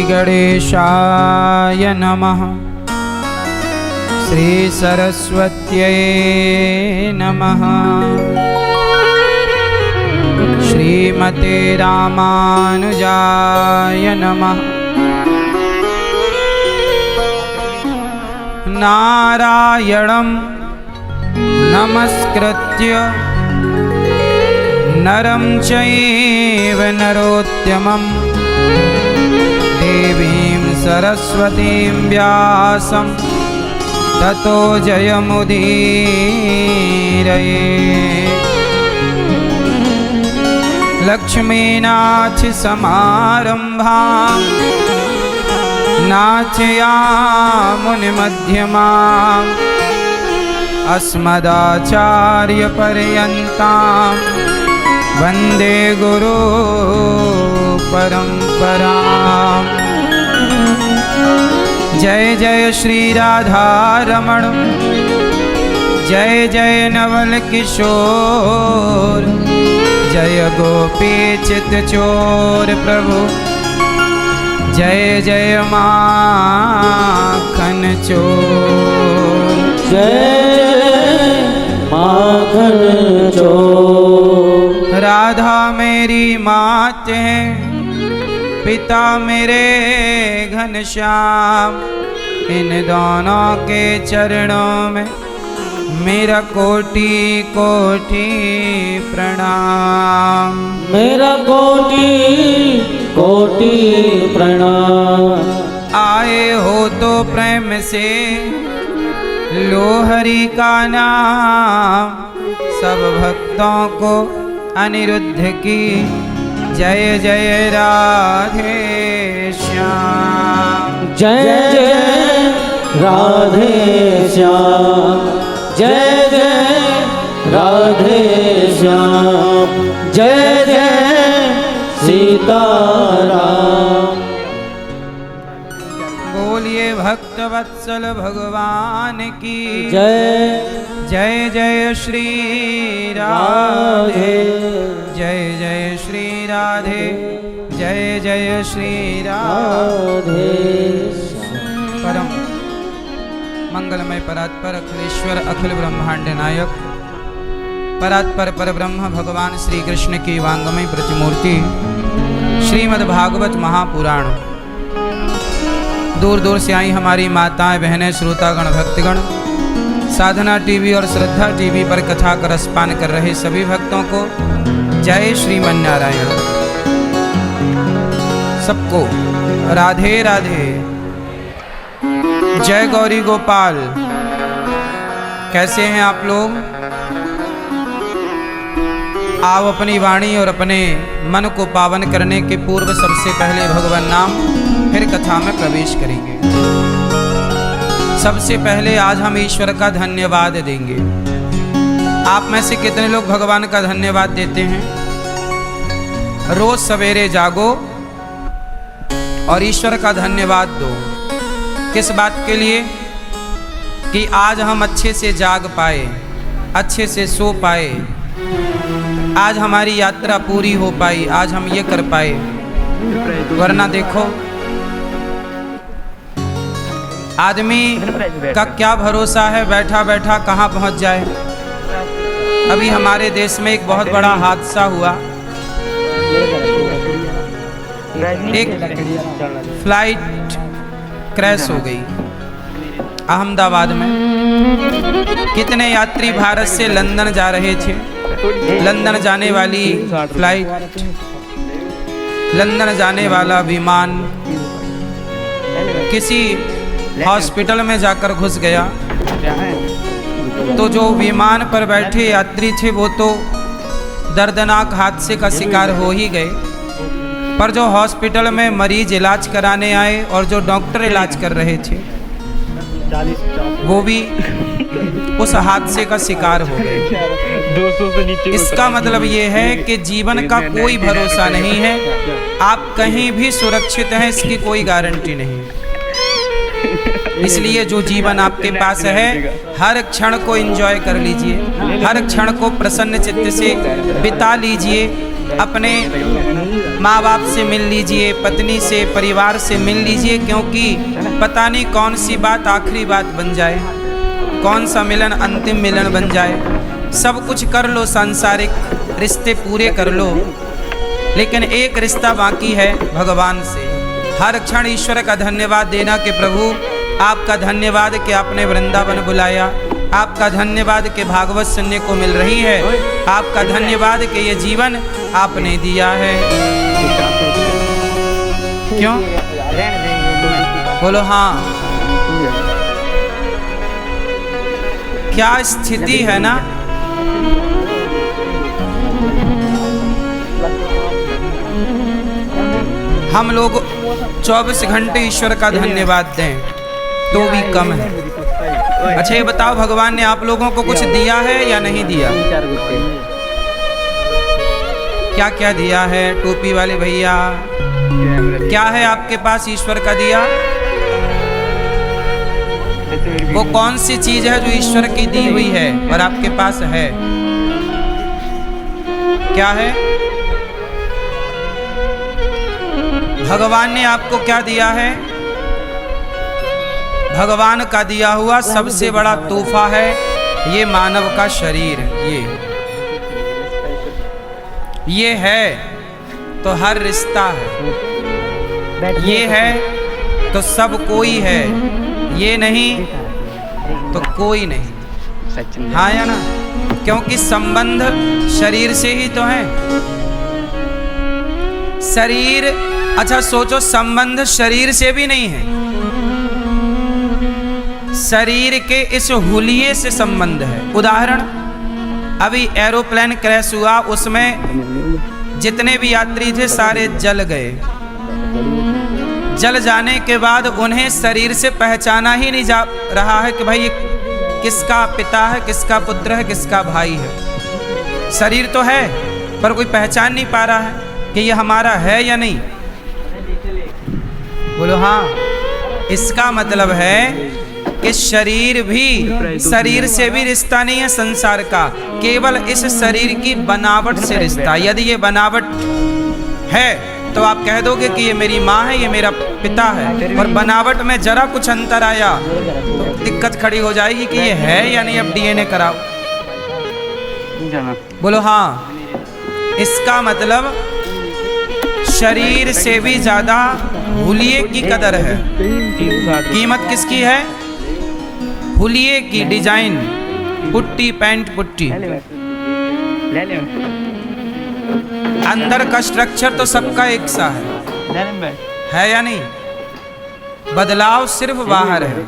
गणेशाय नमः। श्री सरस्वत्यै नमः। श्रीमते रामानुजाय नमः। नारायणं नमस्कृत्य नरं चैव नरोत्तमं देवीं सरस्वतीं व्यासं ततो जयमुदीरयेत्। लक्ष्मीनाथसमारम्भां नाथयामुनिमध्यमाम् अस्मदाचार्यपर्यन्तां वन्दे गुरु परम्पराम्। जय जय श्री राधारमण, जय जय नवल किशोर, जय गोपी चित्तचोर प्रभु, जय जय माखन चोर। जय माखन चोर। राधा मेरी मात है, पिता मेरे घनश्याम, इन दोनों के चरणों में मेरा कोटि कोटि प्रणाम। मेरा कोटि कोटि प्रणाम। आए हो तो प्रेम से लो हरि का नाम, सब भक्तों को अनिरुद्ध की जय जय राधे श्याम। जय जय राधे श्याम, जय जय राधे श्याम, जय जय सीताराम। बोलिए भक्त वत्सल भगवान की जय। जय जय श्री राधे, जय जय श्री राधे, जय जय श्री राधे। परम मंगलमय परात्पर अखिलेश्वर अखिल ब्रह्मांड नायक परात्पर परब्रह्म भगवान श्री कृष्ण की वांगमय प्रतिमूर्ति श्रीमद् भागवत महापुराण। दूर दूर से आई हमारी माताएं बहनें श्रोतागण भक्तगण, साधना टीवी और श्रद्धा टीवी पर कथा का रसपान कर रहे सभी भक्तों को जय श्रीमन्नारायण। सबको राधे राधे, जय गौरी गोपाल। कैसे हैं आप लोग? आओ अपनी वाणी और अपने मन को पावन करने के पूर्व सबसे पहले भगवान नाम, फिर कथा में प्रवेश करेंगे। सबसे पहले आज हम ईश्वर का धन्यवाद देंगे। आप में से कितने लोग भगवान का धन्यवाद देते हैं? रोज सवेरे जागो और ईश्वर का धन्यवाद दो। किस बात के लिए? कि आज हम अच्छे से जाग पाए, अच्छे से सो पाए, आज हमारी यात्रा पूरी हो पाई, आज हम ये कर पाए। वरना देखो आदमी का क्या भरोसा है बैठा बैठा कहाँ पहुँच जाए। अभी हमारे देश में एक बहुत बड़ा हादसा हुआ। एक फ्लाइट क्रैश हो गई अहमदाबाद में। कितने यात्री भारत से लंदन जा रहे थे। लंदन जाने वाली फ्लाइट, लंदन जाने वाला विमान किसी हॉस्पिटल में जाकर घुस गया। तो जो विमान पर बैठे यात्री थे वो तो दर्दनाक हादसे का शिकार हो ही गए, पर जो हॉस्पिटल में मरीज इलाज कराने आए और जो डॉक्टर इलाज कर रहे थे वो भी उस हादसे का शिकार हो गए। इसका मतलब ये है कि जीवन का कोई भरोसा नहीं है। आप कहीं भी सुरक्षित हैं इसकी कोई गारंटी नहीं। इसलिए जो जीवन आपके पास है हर क्षण को एंजॉय कर लीजिए, हर क्षण को प्रसन्न चित्त से बिता लीजिए। अपने माँ बाप से मिल लीजिए, पत्नी से, परिवार से मिल लीजिए, क्योंकि पता नहीं कौन सी बात आखिरी बात बन जाए, कौन सा मिलन अंतिम मिलन बन जाए। सब कुछ कर लो, सांसारिक रिश्ते पूरे कर लो, लेकिन एक रिश्ता बाकी है भगवान से। हर क्षण ईश्वर का धन्यवाद देना कि प्रभु आपका धन्यवाद कि आपने वृंदावन बुलाया, आपका धन्यवाद कि भागवत सुनने को मिल रही है, आपका धन्यवाद कि ये जीवन आपने दिया है। क्यों? बोलो हाँ। क्या स्थिति है ना, हम लोग 24 घंटे ईश्वर का धन्यवाद दें तो भी कम है। अच्छा ये बताओ, भगवान ने आप लोगों को कुछ दिया है या नहीं दिया? क्या क्या दिया है? टोपी वाले भैया, क्या है आपके पास ईश्वर का दिया? वो कौन सी चीज है जो ईश्वर की दी हुई है और आपके पास है? क्या है? भगवान ने आपको क्या दिया है? भगवान का दिया हुआ सबसे बड़ा तोहफा है ये मानव का शरीर। ये है तो हर रिश्ता है, ये है तो सब कोई है, ये नहीं तो कोई नहीं। हाँ या ना? क्योंकि संबंध शरीर से ही तो है। शरीर, अच्छा सोचो, संबंध शरीर से भी नहीं है, शरीर के इस हुलिये से संबंध है। उदाहरण, अभी एरोप्लेन क्रैश हुआ, उसमें जितने भी यात्री थे सारे जल गए। जल जाने के बाद उन्हें शरीर से पहचाना ही नहीं जा रहा है कि भाई ये किसका पिता है, किसका पुत्र है, किसका भाई है। शरीर तो है पर कोई पहचान नहीं पा रहा है कि ये हमारा है या नहीं। बोलो हाँ। इसका मतलब है कि शरीर भी, शरीर से भी रिश्ता नहीं है संसार का, केवल इस शरीर की बनावट से रिश्ता। यदि ये बनावट है तो आप कह दोगे कि ये मेरी माँ है, ये मेरा पिता है, और बनावट में जरा कुछ अंतर आया तो दिक्कत खड़ी हो जाएगी कि ये है या नहीं, अब डीएनए कराओ। बोलो हाँ। इसका मतलब शरीर से भी ज्यादा हुलिये की कदर है। कीमत किसकी है? हुलिये की। डिजाइन, पुट्टी, पैंट पुट्टी, अंदर का स्ट्रक्चर तो सबका एक सा है या नहीं? बदलाव सिर्फ बाहर है।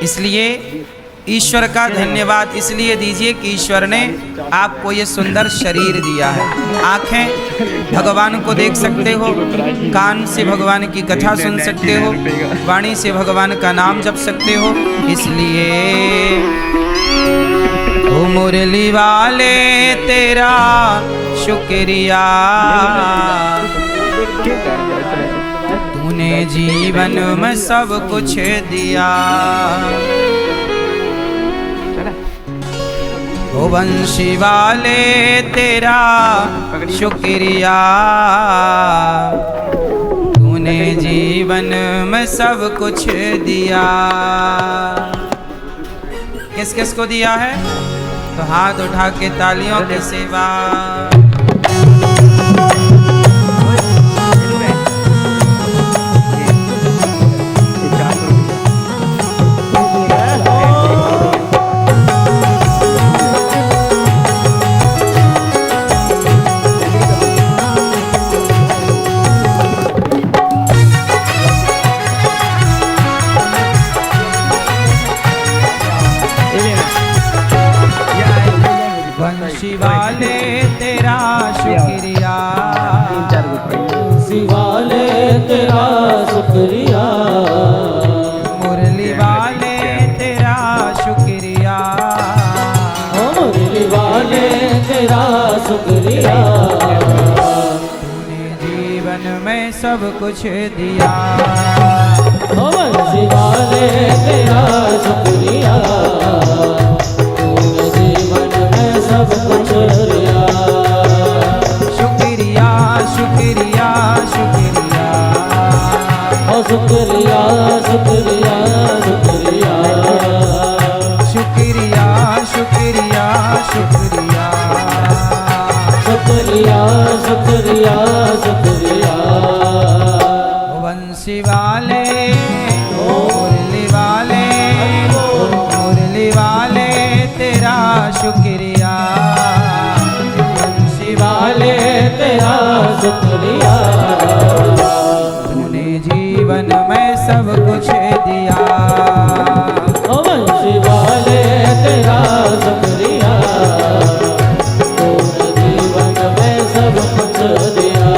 इसलिए ईश्वर का धन्यवाद इसलिए दीजिए कि ईश्वर ने आपको ये सुंदर शरीर दिया है। आँखें भगवान को देख सकते हो, कान से भगवान की कथा सुन सकते हो, वाणी से भगवान का नाम जप सकते हो। इसलिए ओ मुरली वाले तेरा शुक्रिया, तूने जीवन में सब कुछ दिया। ओ बंशी वाले तेरा शुक्रिया, तूने जीवन में सब कुछ दिया। किस किस को दिया है? तो हाथ उठा के तालियों की सेवा। शिवाले तेरा शुक्रिया, शिवाले तेरा शुक्रिया, मुरली वाले तेरा शुक्रिया, मुरली वाले तेरा शुक्रिया, तूने जीवन में सब कुछ दिया। मुरली वाले तेरा शुक्रिया, तूने जीवन में सब कुछ दिया। शुक्रिया शुक्रिया ओ शुक्रिया शुक्रिया शुक्रिया शुक्रिया शुक्रिया शुक्रिया शुक्रिया शुक्रिया शुक्रिया वंशी वाले मुरली वाले तेरा शुक्रिया वंशी वाले तेरा शुक्रिया तूने जीवन में सब कुछ दिया ओ वंशी वाले तेरा शुक्रिया तूने जीवन में सब कुछ दिया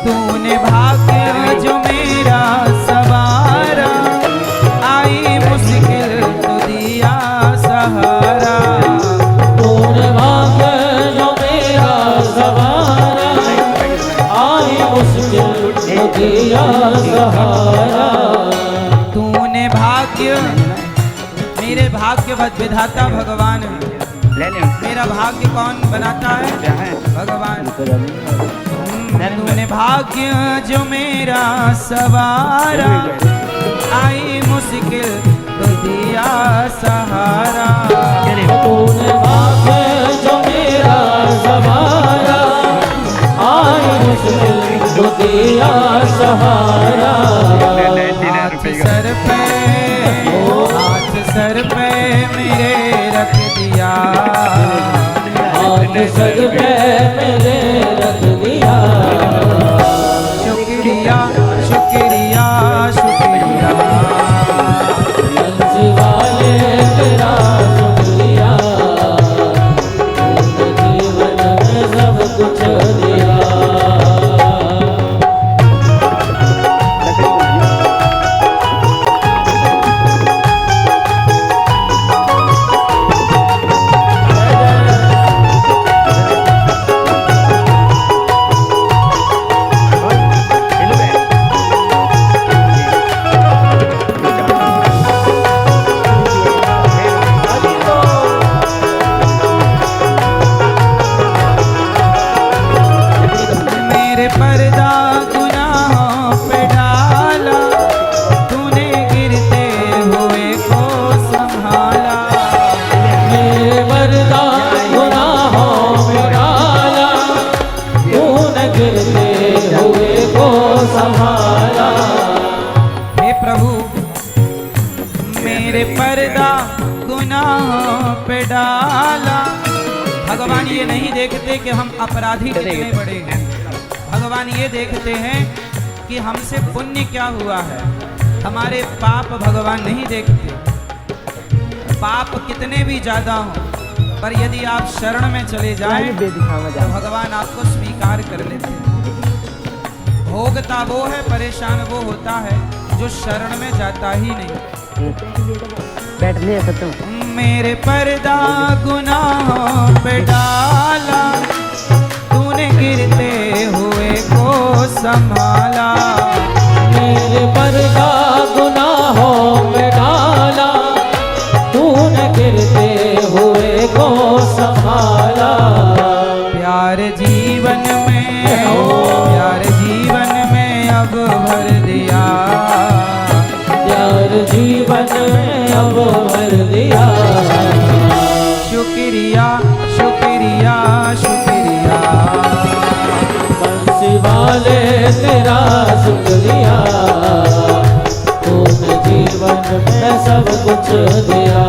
तूने भाग्य जो मेरा सवारा आई मुश्किल तो दिया सहारा तूने भाग्य जो मेरा सवारा आई मुश्किल तो दिया सहारा तूने भाग्य मेरे भाग्य विधाता भगवान है मेरा भाग्य कौन बनाता है भगवान तूने भाग्य जो मेरा सवारा आई मुश्किल तो दिया सहारा तूने भाग्य जो मेरा सवारा आई मुश्किल तो दिया सहारा हाथ सर पे मेरे रख दिया हाथ सर पे मेरे रख दिया शुक्रिया शुक्रिया शुक्रिया वंशी वाले तेरा शुक्रिया तूने जीवन में सब कुछ दिया मेरे पर्दा गुनाहों पे डाला तूने गिरते हुए को संभाला मेरे मर्दा गुनाहों में डाला तूने गिरते हुए को संभाला हे प्रभु मेरे पर्दा गुनाहों पे डाला भगवान ये नहीं देखते कि हम अपराधी कितने बड़े हैं भगवान ये देखते हैं कि हमसे पुण्य क्या हुआ है हमारे पाप भगवान नहीं देखते पाप कितने भी ज्यादा हों पर यदि आप शरण में चले जाएं तो भगवान आपको स्वीकार कर लेते हैं भोगता वो है परेशान वो होता है जो शरण में जाता ही नहीं बैठने सत्संग मेरे पर्दा गुनाहों पे डाला तूने गिरते हुए को संभाला मेरे पर्दा गुनाहों में डाला तूने गिरते हुए को संभाला प्यार जीवन में अब भर दिया प्यार जीवन में अब भर दिया शुक्रिया शुक्रिया शुक्रिया वंशी वाले तेरा शुक्रिया तूने जीवन में सब कुछ दिया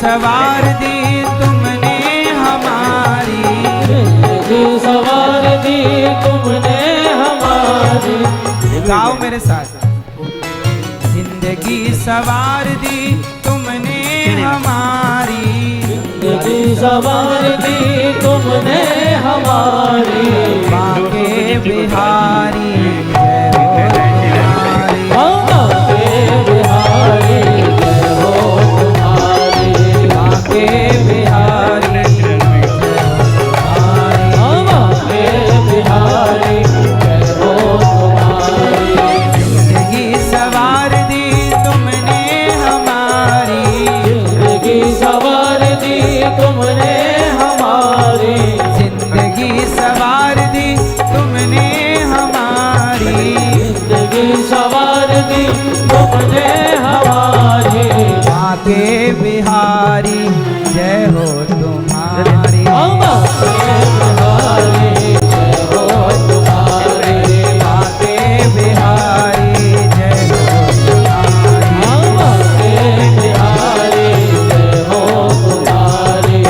सवार दी तुमने हमारी, जिंदगी सवार दी तुमने हमारी। गाओ मेरे साथ। जिंदगी सवार दी तुमने हमारी, जिंदगी सवार दी तुमने हमारी। बांके बिहारी जय हो तुम्हारी, बांके बिहारी जय हो तुम्हारी। बांके बिहारी जय हो तुम्हारी, बांके बिहारी जय हो तुम्हारी। जिंदगी सवार दी तुमने हमारी, जिंदगी सवार दी तुमने हमारी। जिंदगी सवार दी तुमने हमारी, जिंदगी सवार दी तुमने हमारी। बांके बिहारी जय हो तुम्हारी, बांके बिहारी जय हो तुम्हारी। बांके बिहारी जय हो तुम्हारी, बांके बिहारी जय हो तुम्हारी।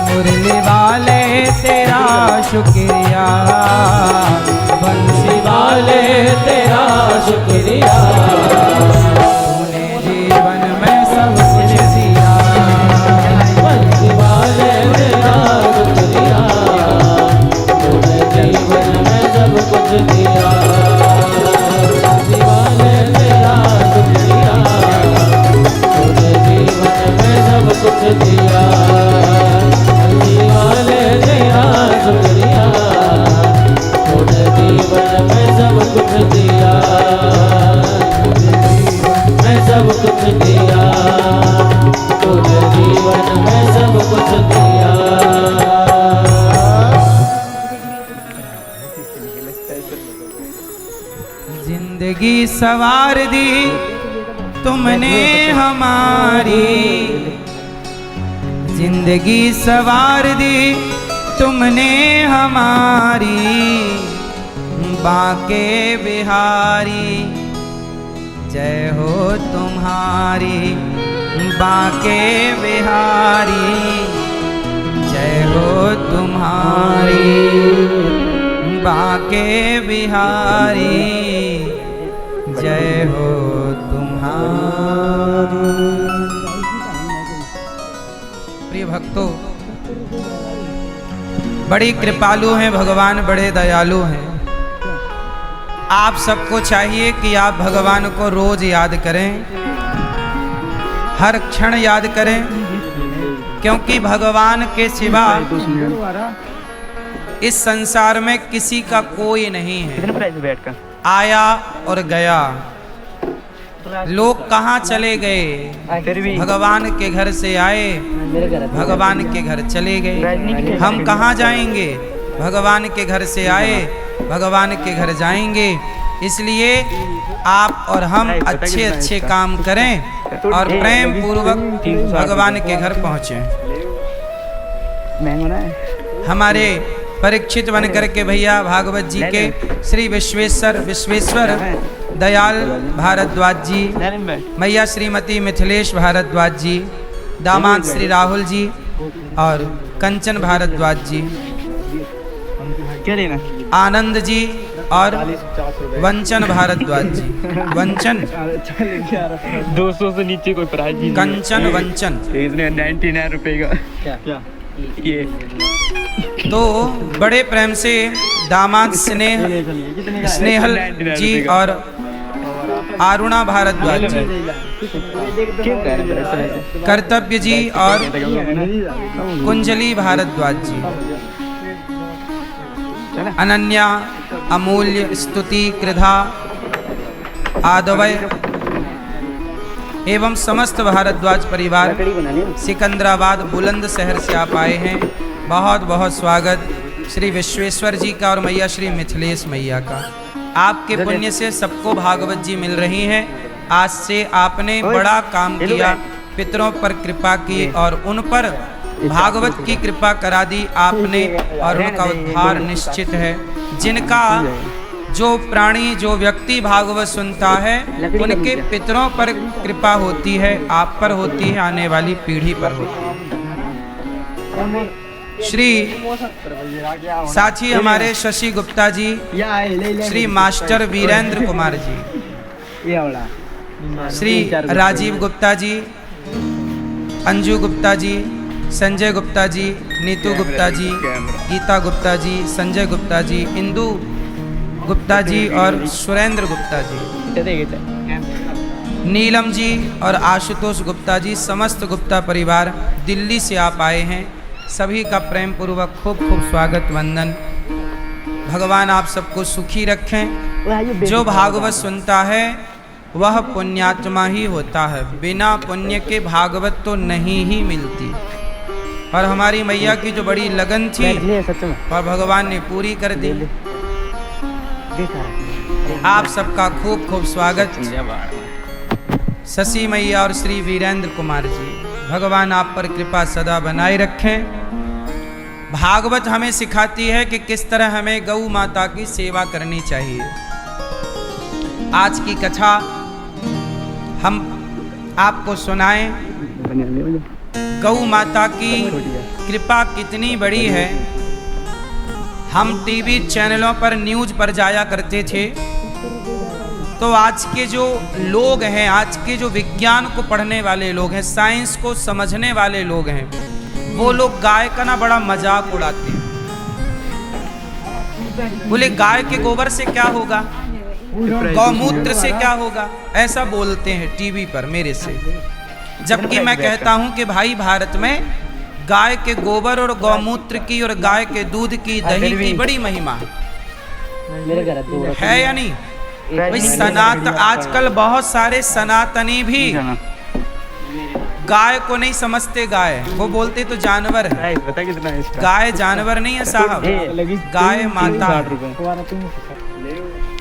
मुरली वाले तेरा शुक्रिया, बंसी वाले तेरा शुक्रिया। तूने जीवन में सब कुछ दिया, बंसी वाले तेरा शुक्रिया। तूने जीवन में सब कुछ दिया। बंसी वाले तेरा शुक्रिया। तूने जीवन में सब कुछ दिया। बंसी वाले तेरा शुक्रिया। तूने जीवन में सब कुछ दिया। मैं सब कुछ दिया। तूने जीवन में सब कुछ दिया। जिंदगी सवार दी तुमने हमारी, जिंदगी सवार दी तुमने हमारी, बांके बिहारी जय हो तुम्हारी, बांके बिहारी जय हो तुम्हारी, बांके बिहारी जय हो तुम्हारी। प्रिय भक्तों, बड़ी कृपालु हैं भगवान, बड़े दयालु हैं। आप सबको चाहिए कि आप भगवान को रोज याद करें, हर क्षण याद करें, क्योंकि भगवान के सिवा इस संसार में किसी का कोई नहीं है। आया और गया, लोग कहाँ चले गए, भगवान के घर से आए, भगवान के घर चले गए। हम कहाँ जाएंगे, भगवान के घर से आए, भगवान के घर जाएंगे। इसलिए आप और हम अच्छे अच्छे काम करें और प्रेम पूर्वक भगवान के घर पहुँचें। हमारे परीक्षित बन करके भैया भागवत जी के श्री विश्वेश्वर दयाल भारद्वाज जी, मैया श्रीमती मिथिलेश भारद्वाज जी, दामाद श्री राहुल जी और कंचन भारद्वाज जी, आनंद जी और वंचन भारद्वाज जी। वंचन 200 से नीचे कोई प्राइस नहीं। कंचन वंचन। इसने 99 रुपए का क्या ये तो बड़े प्रेम से दामाद स्नेहल जी और अरुणा भारद्वाज जी, कर्तव्य जी और कुंजली भारद्वाज जी, अनन्या, अमूल्य, स्तुति, कृधा, आदवय एवं समस्त भारद्वाज परिवार सिकंदराबाद बुलंदशहर से आप आए हैं। बहुत बहुत स्वागत श्री विश्वेश्वर जी का और मैया श्री मिथिलेश मैया का। आपके पुण्य से सबको भागवत जी मिल रही हैं। आज से आपने बड़ा काम किया, पितरों पर कृपा की और उन पर भागवत की कृपा करा दी आपने और उनका उद्धार निश्चित है। जिनका जो प्राणी जो व्यक्ति भागवत सुनता है उनके पितरों पर कृपा होती है, आप पर होती है, आने वाली पीढ़ी पर होती है। श्री साथी हमारे शशि गुप्ता जी, श्री मास्टर वीरेंद्र कुमार जी, श्री राजीव गुप्ता जी, अंजू गुप्ता जी, संजय गुप्ता जी, नीतू गुप्ता जी, गीता गुप्ता जी, संजय गुप्ता जी, इंदु गुप्ता जी और सुरेंद्र गुप्ता जी, नीलम जी और आशुतोष गुप्ता जी, समस्त गुप्ता परिवार दिल्ली से आप आए हैं। सभी का प्रेम पूर्वक खूब खूब स्वागत वंदन। भगवान आप सबको सुखी रखें। जो भागवत सुनता है वह पुण्यात्मा ही होता है, बिना पुण्य के भागवत तो नहीं ही मिलती। और हमारी मैया की जो बड़ी लगन थी और भगवान ने पूरी कर दी। आप सबका खूब खूब स्वागत। शशि मैया और श्री वीरेंद्र कुमार जी, भगवान आप पर कृपा सदा बनाए रखें। भागवत हमें सिखाती है कि किस तरह हमें गौ माता की सेवा करनी चाहिए। आज की कथा हम आपको सुनाएं। गौ माता की कृपा कितनी बड़ी है। हम टीवी चैनलों पर न्यूज पर जाया करते थे, तो आज के जो लोग हैं, आज के जो विज्ञान को पढ़ने वाले लोग हैं, साइंस को समझने वाले लोग हैं, वो लोग गाय का ना बड़ा मजाक उड़ाते हैं। बोले गाय के गोबर से क्या होगा, गौमूत्र से क्या होगा, ऐसा बोलते हैं टीवी पर मेरे से। जबकि मैं कहता हूं कि भाई भारत में गाय के गोबर और गौमूत्र की और गाय के दूध की, दही की बड़ी महिमा है या नहीं? भाई सनातन, आजकल बहुत सारे सनातनी भी गाय को नहीं समझते। गाय वो बोलते तो जानवर है। गाय जानवर नहीं है साहब, गाय माता है।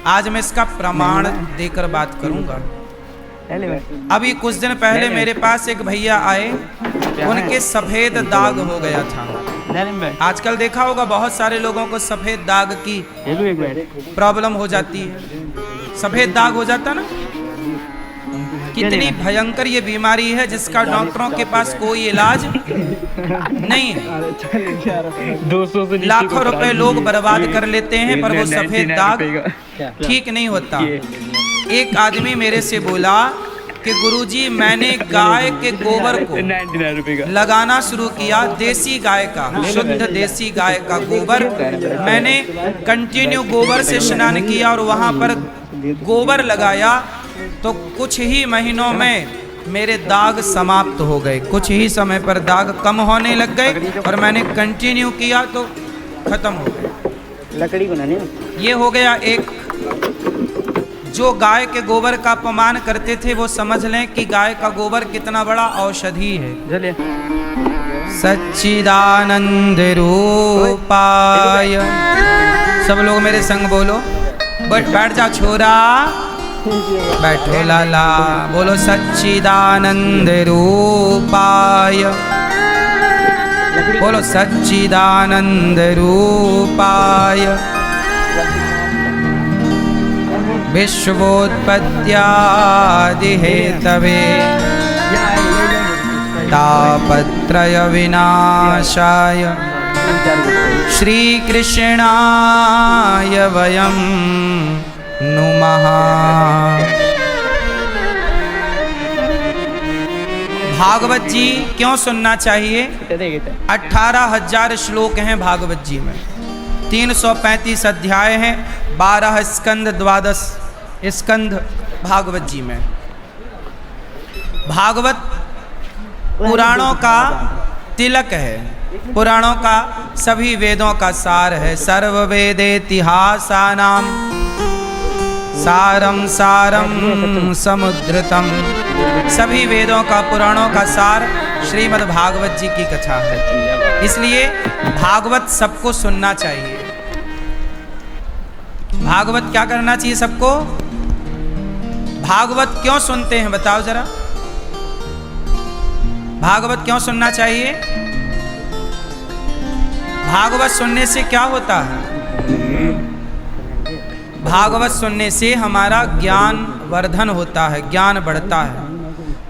आज मैं इसका प्रमाण देकर बात करूंगा। अभी कुछ दिन पहले मेरे पास एक भैया आए, उनके सफेद दाग हो गया था। आजकल देखा होगा बहुत सारे लोगों को सफेद दाग की प्रॉब्लम हो जाती है। सफेद दाग हो जाता ना, कितनी भयंकर ये बीमारी है जिसका डॉक्टरों के पास कोई इलाज नहीं है। लाखों रुपए लोग बर्बाद कर लेते हैं पर वो सफेद दाग ठीक नहीं होता। एक आदमी मेरे से बोला कि गुरुजी मैंने गाय के गोबर को लगाना शुरू किया, देसी गाय का, शुद्ध देसी गाय का गोबर। मैंने कंटिन्यू गोबर से स्नान किया और वहाँ पर गोबर लगाया, तो कुछ ही महीनों में मेरे दाग समाप्त हो गए। कुछ ही समय पर दाग कम होने लग गए और मैंने कंटिन्यू किया तो खत्म हो गए। लकड़ी बनाने ये हो गया एक। जो गाय के गोबर का अपमान करते थे वो समझ लें कि गाय का गोबर कितना बड़ा औषधि है। सच्चिदानंद रूपाय, सब लोग मेरे संग बोलो। बैठ जा छोरा, बैठो लाला, बोलो सच्चिदानंद रूपाय, बोलो सच्चिदानंद रूपाय। विश्वोत्पत्त्यादि हेतवे तापत्रय विनाशाय श्री कृष्णाय वयं नुमः। भागवत जी क्यों सुनना चाहिए? 18,000 श्लोक हैं भागवत जी में, 335 अध्याय हैं, 12 स्कंद, 12 स्कंद भागवत जी में। भागवत पुराणों का तिलक है, पुराणों का, सभी वेदों का सार है। सर्व वेदेतिहासानां सारम सारम समुद्रतम। सभी वेदों का, पुराणों का सार श्रीमद् भागवत जी की कथा है। इसलिए भागवत सबको सुनना चाहिए। भागवत क्या करना चाहिए सबको? भागवत क्यों सुनते हैं बताओ जरा? भागवत क्यों सुनना चाहिए? भागवत सुनने से क्या होता है? भागवत सुनने से हमारा ज्ञान वर्धन होता है, ज्ञान बढ़ता है।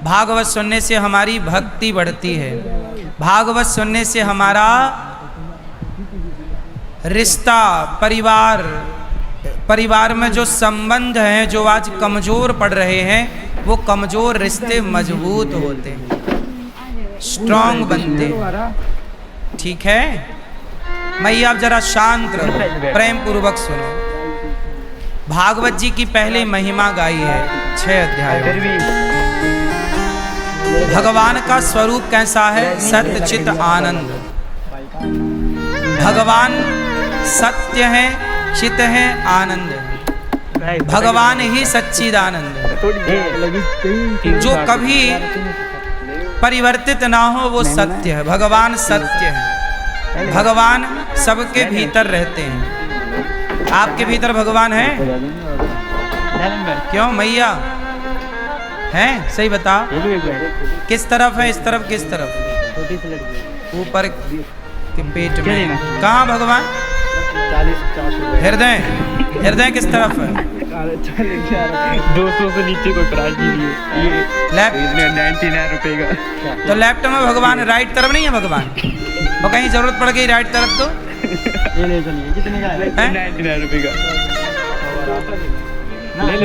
भागवत सुनने से हमारी भक्ति बढ़ती है। भागवत सुनने से हमारा रिश्ता, परिवार में जो संबंध हैं जो आज कमज़ोर पड़ रहे हैं, वो कमज़ोर रिश्ते मजबूत होते हैं, स्ट्रांग बनते हैं। ठीक है, मैया आप जरा शांत रहो, प्रेम पूर्वक सुनो। भागवत जी की पहले महिमा गाई है 6 अध्यायों। भगवान का स्वरूप कैसा है? सत्य चित आनंद। भगवान सत्य है, चित है, आनंद है। भगवान ही सच्चिदानंद है। जो कभी परिवर्तित ना हो वो सत्य है। भगवान सत्य है। भगवान सबके भीतर रहते हैं। आपके भीतर भगवान है? क्यों मैया है? सही बता, किस तरफ है? इस तरफ, किस तरफ? ऊपर के पेट में। कहाँ भगवान? हृदय। हृदय किस तरफ है? 200 से नीचे कोई प्राइस नहीं है। ये लेफ्ट 99 रुपए का। तो लेफ्ट में भगवान, राइट तरफ नहीं है भगवान? और कहीं जरूरत पड़ गई राइट तरफ तो ये ले चलिए, कितने का है? 99 रुपए का।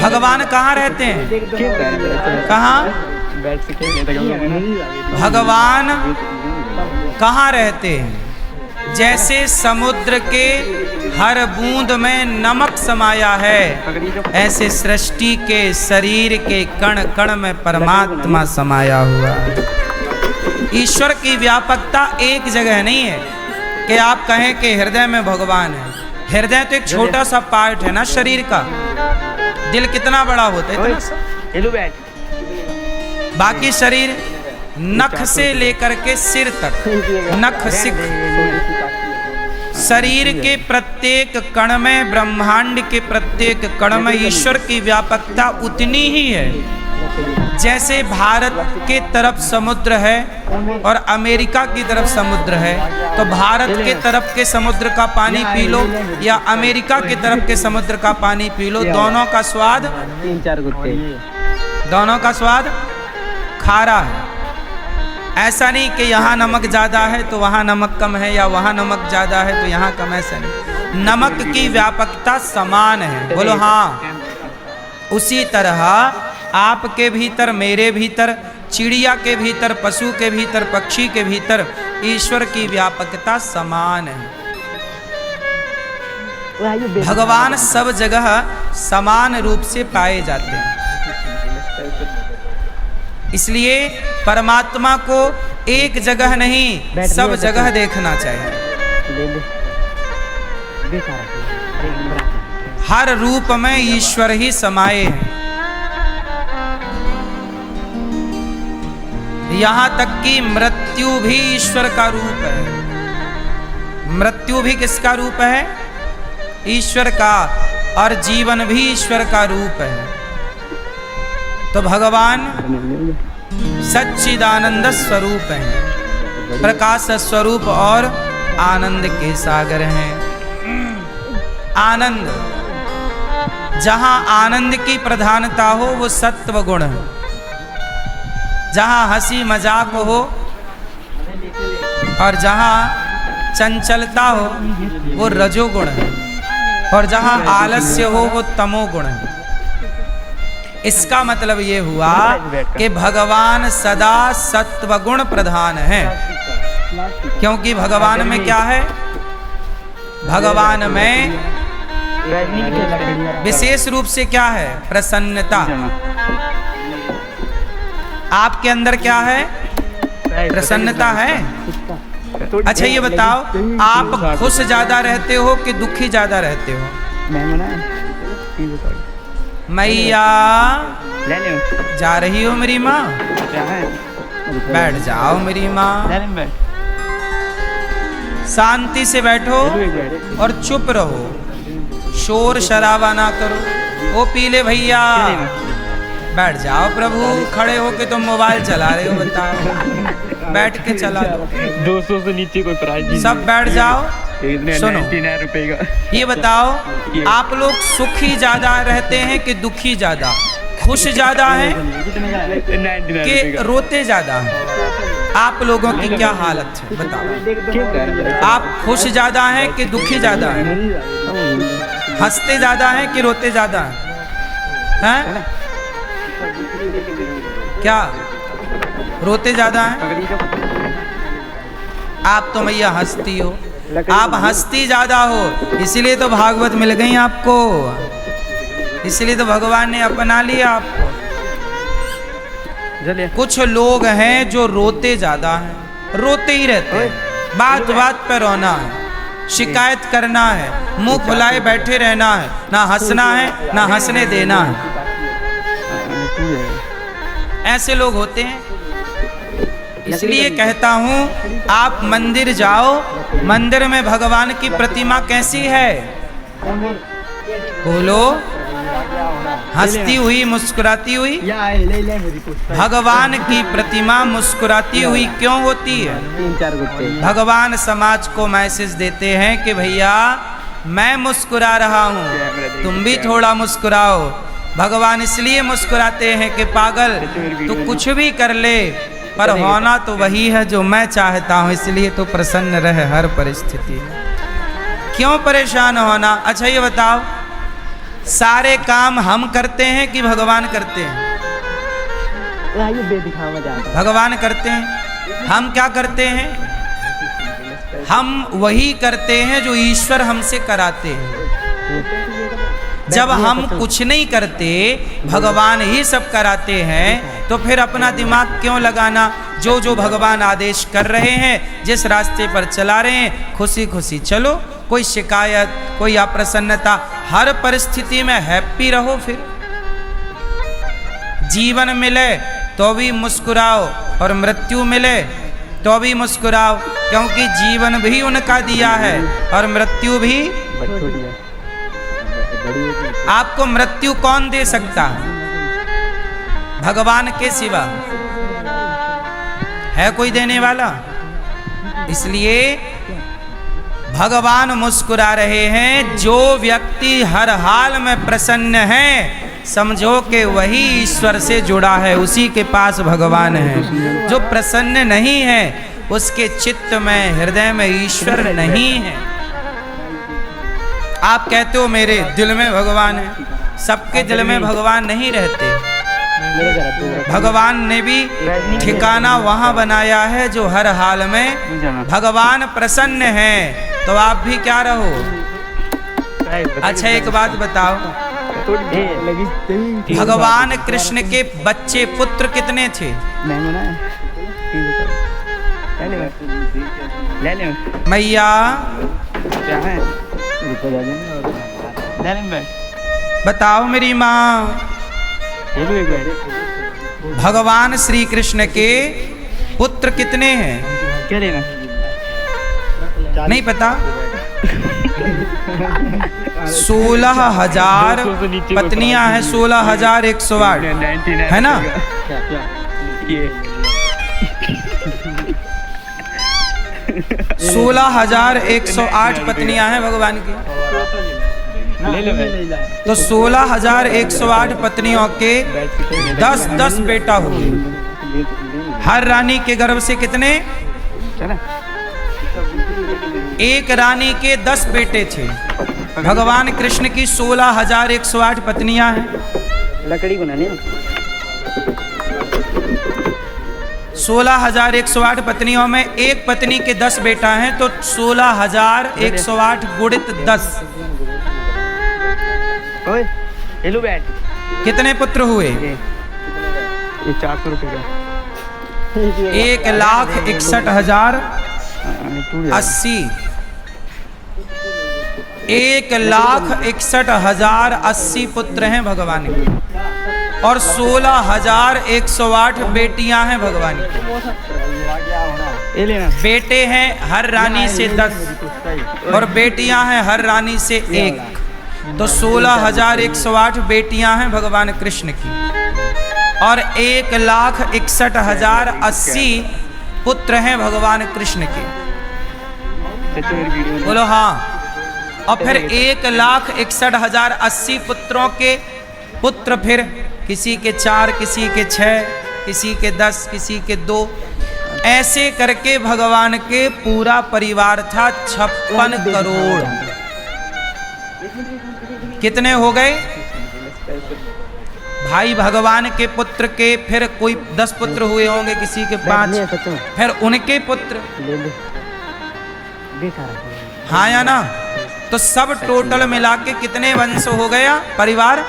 भगवान कहाँ रहते हैं? कहाँ? बैठ से खेलने तक भगवान कहाँ रहते हैं? जैसे समुद्र के हर बूंद में नमक समाया है, ऐसे सृष्टि के शरीर के कण कण में परमात्मा समाया हुआ। ईश्वर की व्यापकता एक जगह नहीं है कि आप कहें कि हृदय में भगवान है। हृदय तो एक छोटा सा पार्ट है ना शरीर का। दिल कितना बड़ा होता है, इतना सा। बाकी शरीर नख से लेकर के सिर तक, नख सिख, शरीर के प्रत्येक कण में, ब्रह्मांड के प्रत्येक कण में ईश्वर की व्यापकता उतनी ही है। जैसे भारत के तरफ समुद्र है और अमेरिका की तरफ समुद्र है, तो भारत के तरफ के समुद्र का पानी पी लो या अमेरिका के तरफ के समुद्र का पानी पी लो, दोनों का स्वाद, 3-4 गुत्ते, दोनों का स्वाद खारा है। ऐसा नहीं कि यहाँ नमक ज़्यादा है तो वहाँ नमक कम है, या वहाँ नमक ज़्यादा है तो यहाँ कम। ऐसा नहीं, नमक की व्यापकता समान है। बोलो हाँ। उसी तरह आपके भीतर, मेरे भीतर, चिड़िया के भीतर, पशु के भीतर, पक्षी के भीतर ईश्वर की व्यापकता समान है। भगवान सब जगह समान रूप से पाए जाते हैं। इसलिए परमात्मा को एक जगह नहीं, सब जगह देखना चाहिए। हर रूप में ईश्वर ही समाये हैं। यहाँ तक कि मृत्यु भी ईश्वर का रूप है। मृत्यु भी किसका रूप है? ईश्वर का। और जीवन भी ईश्वर का रूप है। तो भगवान सच्चिदानंद स्वरूप हैं, प्रकाश स्वरूप और आनंद के सागर हैं। आनंद, जहाँ आनंद की प्रधानता हो वो सत्व गुण है। जहाँ हंसी मजाक हो और जहाँ चंचलता हो वो रजोगुण है, और जहाँ आलस्य हो वो तमोगुण है। इसका मतलब ये हुआ कि भगवान सदा सत्वगुण प्रधान है। क्योंकि भगवान में क्या है? भगवान में विशेष रूप से क्या है? प्रसन्नता। आपके अंदर क्या है? प्रसन्नता है। अच्छा ये बताओ, आप खुश ज्यादा रहते हो कि दुखी ज्यादा रहते हो? मैया जा रही हो मेरी माँ? बैठ जाओ मेरी माँ, शांति से बैठो और चुप रहो, शोर शराबा ना करो। ओ पीले भैया बैठ जाओ प्रभु, खड़े हो के तुम मोबाइल चला रहे हो, बताओ। बैठ के चला दो। 200 से नीचे कोई प्राइस नहीं। सब बैठ जाओ, सुनो। 99 रुपए का। ये बताओ, आप लोग सुखी ज्यादा रहते हैं कि दुखी ज्यादा, खुश ज्यादा है 99 रुपए कि का। रोते ज्यादा है? आप लोगों की क्या हालत है बताओ। आप खुश ज्यादा हैं कि दुखी ज्यादा हैं? हंसते ज्यादा हैं कि रोते ज्यादा हैं? क्या रोते ज्यादा हैं? आप तो मैया हंसती हो, आप हंसती ज्यादा हो, इसीलिए तो भागवत मिल गई आपको, इसलिए तो भगवान ने अपना लिया आपको। कुछ लोग हैं जो रोते ज्यादा हैं, रोते ही रहते हैं, बात बात पे रोना है, शिकायत करना है, मुंह फुलाए बैठे रहना है, ना हंसना है ना हंसने देना है। ऐसे लोग होते हैं। इसलिए कहता हूं, आप मंदिर जाओ, मंदिर में भगवान की प्रतिमा कैसी है? बोलो, हंसती हुई मुस्कुराती हुई? भगवान की प्रतिमा मुस्कुराती हुई क्यों होती है? 3-4 गुत्ते। भगवान समाज को मैसेज देते हैं कि भैया मैं मुस्कुरा रहा हूँ, तुम भी थोड़ा मुस्कुराओ। भगवान इसलिए मुस्कुराते हैं कि पागल तू कुछ भी कर ले, पर होना तो वही है जो मैं चाहता हूँ, इसलिए तो प्रसन्न रहे हर परिस्थिति में। क्यों परेशान होना? अच्छा ये बताओ, सारे काम हम करते हैं कि भगवान करते हैं? भगवान करते हैं। हम क्या करते हैं? हम वही करते हैं जो ईश्वर हमसे कराते हैं। जब हम कुछ नहीं करते, भगवान ही सब कराते हैं, तो फिर अपना दिमाग क्यों लगाना? जो जो भगवान आदेश कर रहे हैं, जिस रास्ते पर चला रहे हैं, खुशी खुशी चलो। कोई शिकायत, कोई अप्रसन्नता, हर परिस्थिति में हैप्पी रहो। फिर जीवन मिले तो भी मुस्कुराओ और मृत्यु मिले तो भी मुस्कुराओ, क्योंकि जीवन भी उनका दिया है और मृत्यु भी। आपको मृत्यु कौन दे सकता है? भगवान के सिवा है कोई देने वाला? इसलिए भगवान मुस्कुरा रहे हैं। जो व्यक्ति हर हाल में प्रसन्न है, समझो कि वही ईश्वर से जुड़ा है, उसी के पास भगवान है। जो प्रसन्न नहीं है, उसके चित्त में, हृदय में ईश्वर नहीं है। आप कहते हो मेरे दिल में भगवान है, सबके दिल में भगवान नहीं रहते। भगवान ने भी ठिकाना वहाँ बनाया है जो हर हाल में भगवान प्रसन्न है, तो आप भी क्या रहो। अच्छा एक बात बताओ, भगवान कृष्ण के बच्चे पुत्र कितने थे? मैया बताओ मेरी माँ, भगवान श्री कृष्ण के पुत्र कितने हैं? क्या लेना? नहीं पता? 16,000 पत्नियां हैं, 16,108 है ना? ये 16,108 पत्नियां हैं भगवान की। ले लो भाई। तो 16,108 पत्नियों के 10-10 बेटा हुए। हर रानी के गर्भ से कितने? एक रानी के 10 बेटे थे। भगवान कृष्ण की 16,108 पत्नियां हैं। लकड़ी बनाने 16,108 पत्नियों में एक पत्नी के 10 बेटा हैं, तो 16,108 गुणित 10 हेलो बैट कितने पुत्र हुए? ये 400 रुपए का 1,61,080 1,61,080 पुत्र हैं भगवान के, और 16,108 बेटियां हैं भगवान की। ये लेना। बेटे हैं हर रानी से 10 और बेटियां हैं हर रानी से 1, तो 16,108 बेटियां हैं भगवान कृष्ण की, और 1,61,080 पुत्र हैं भगवान कृष्ण के। चाचा मेरी वीडियो बना। बोलो हाँ। और फिर 1,61,080 पुत्रों के पुत्र, फिर किसी के 4, किसी के 6, किसी के 10, किसी के 2, ऐसे करके भगवान के पूरा परिवार था 56 करोड़। कितने हो गए भाई भगवान के पुत्र के? फिर कोई 10 पुत्र हुए होंगे, किसी के 5, फिर उनके पुत्र। हाँ या ना? तो सब टोटल मिला के कितने वंश हो गया परिवार?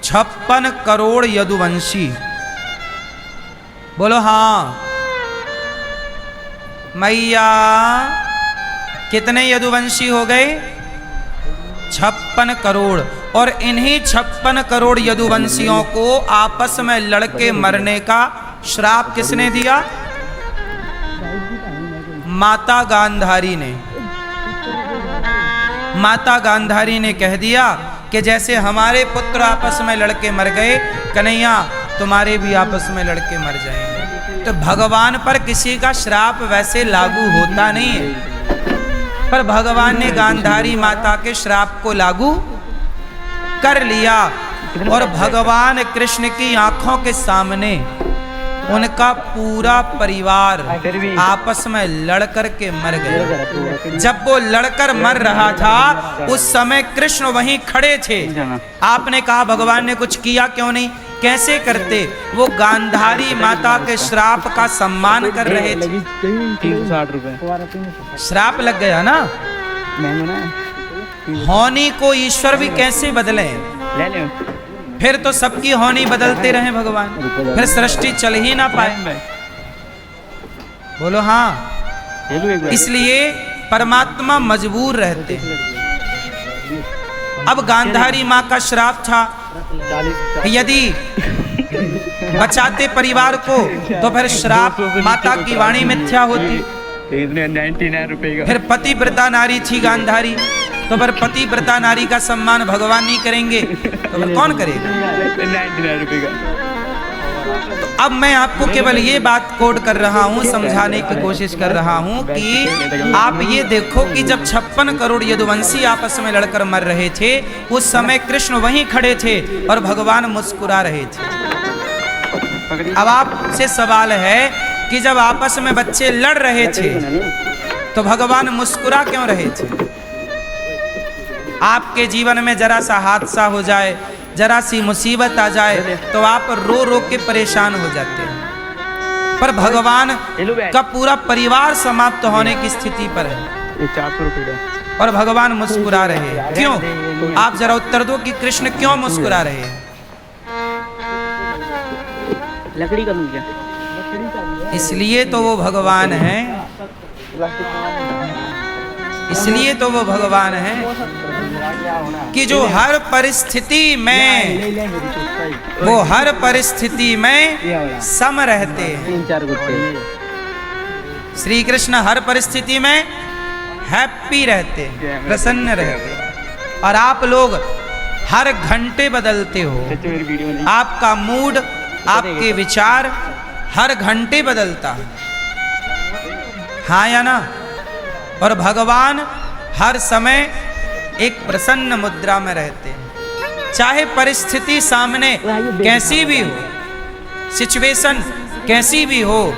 56 करोड़ यदुवंशी। बोलो हाँ। मैया कितने यदुवंशी हो गए? 56 करोड़। और इन्हीं 56 करोड़ यदुवंशियों को आपस में लड़के मरने का श्राप किसने दिया? माता गांधारी ने। माता गांधारी ने कह दिया कि जैसे हमारे पुत्र आपस में लड़के मर गए, कन्हैया तुम्हारे भी आपस में लड़के मर जाएंगे। तो भगवान पर किसी का श्राप वैसे लागू होता नहीं है, पर भगवान ने गांधारी माता के श्राप को लागू कर लिया। और भगवान कृष्ण की आंखों के सामने उनका पूरा परिवार आपस में लड़कर के मर गया। जब वो लड़कर मर रहा था उस समय कृष्ण वहीं खड़े थे। आपने कहा भगवान ने कुछ किया क्यों नहीं? कैसे करते? वो गांधारी माता के श्राप का सम्मान कर रहे थे। 360 रुपए श्राप लग गया ना। होनी को ईश्वर भी कैसे बदले? ले ले। फिर तो सबकी होनी बदलते रहे भगवान, फिर सृष्टि चल ही ना पाए। बोलो हाँ। इसलिए परमात्मा मजबूर रहते। अब गांधारी माँ का श्राप था, यदि बचाते परिवार को तो फिर श्राप माता की वाणी मिथ्या होती। 99 रुपए का। फिर पतिव्रता नारी थी गांधारी, तो पर पतिव्रता नारी का सम्मान भगवान नहीं करेंगे तो फिर कौन करेगा? 99 रुपए का। तो अब मैं आपको केवल ये बात कोड कर रहा हूँ, समझाने की कोशिश कर रहा हूँ कि आप ये देखो कि जब 56 करोड़ यदुवंशी आपस में लड़कर मर रहे थे, उस समय कृष्ण वहीं खड़े थे और भगवान मुस्कुरा रहे थे। अब आपसे सवाल है कि जब आपस में बच्चे लड़ रहे थे तो भगवान मुस्कुरा क्यों रहे थे? आपके जीवन में जरा सा हादसा हो जाए, जरा सी मुसीबत आ जाए तो आप रो रो के परेशान हो जाते हैं, पर भगवान का पूरा परिवार समाप्त होने की स्थिति पर है। ये 400 रुपए का। और भगवान मुस्कुरा रहे हैं। क्यों? आप जरा उत्तर दो कि कृष्ण क्यों मुस्कुरा रहे हैं? लकड़ी का क्या? इसलिए तो वो भगवान हैं, इसलिए तो वो भगवान हैं कि जो हर परिस्थिति में, वो हर परिस्थिति में सम रहते हैं। 3-4 गुत्ते। श्री कृष्ण हर परिस्थिति में हैप्पी रहते हैं, प्रसन्न रहते हैं। और आप लोग हर घंटे बदलते हो, चाचा मेरी वीडियो बना। आपका मूड, आपके विचार हर घंटे बदलता है। हाँ या ना? और भगवान हर समय एक प्रसन्न मुद्रा में रहते हैं, चाहे परिस्थिति सामने कैसी भी हो, सिचुएशन कैसी भी हो।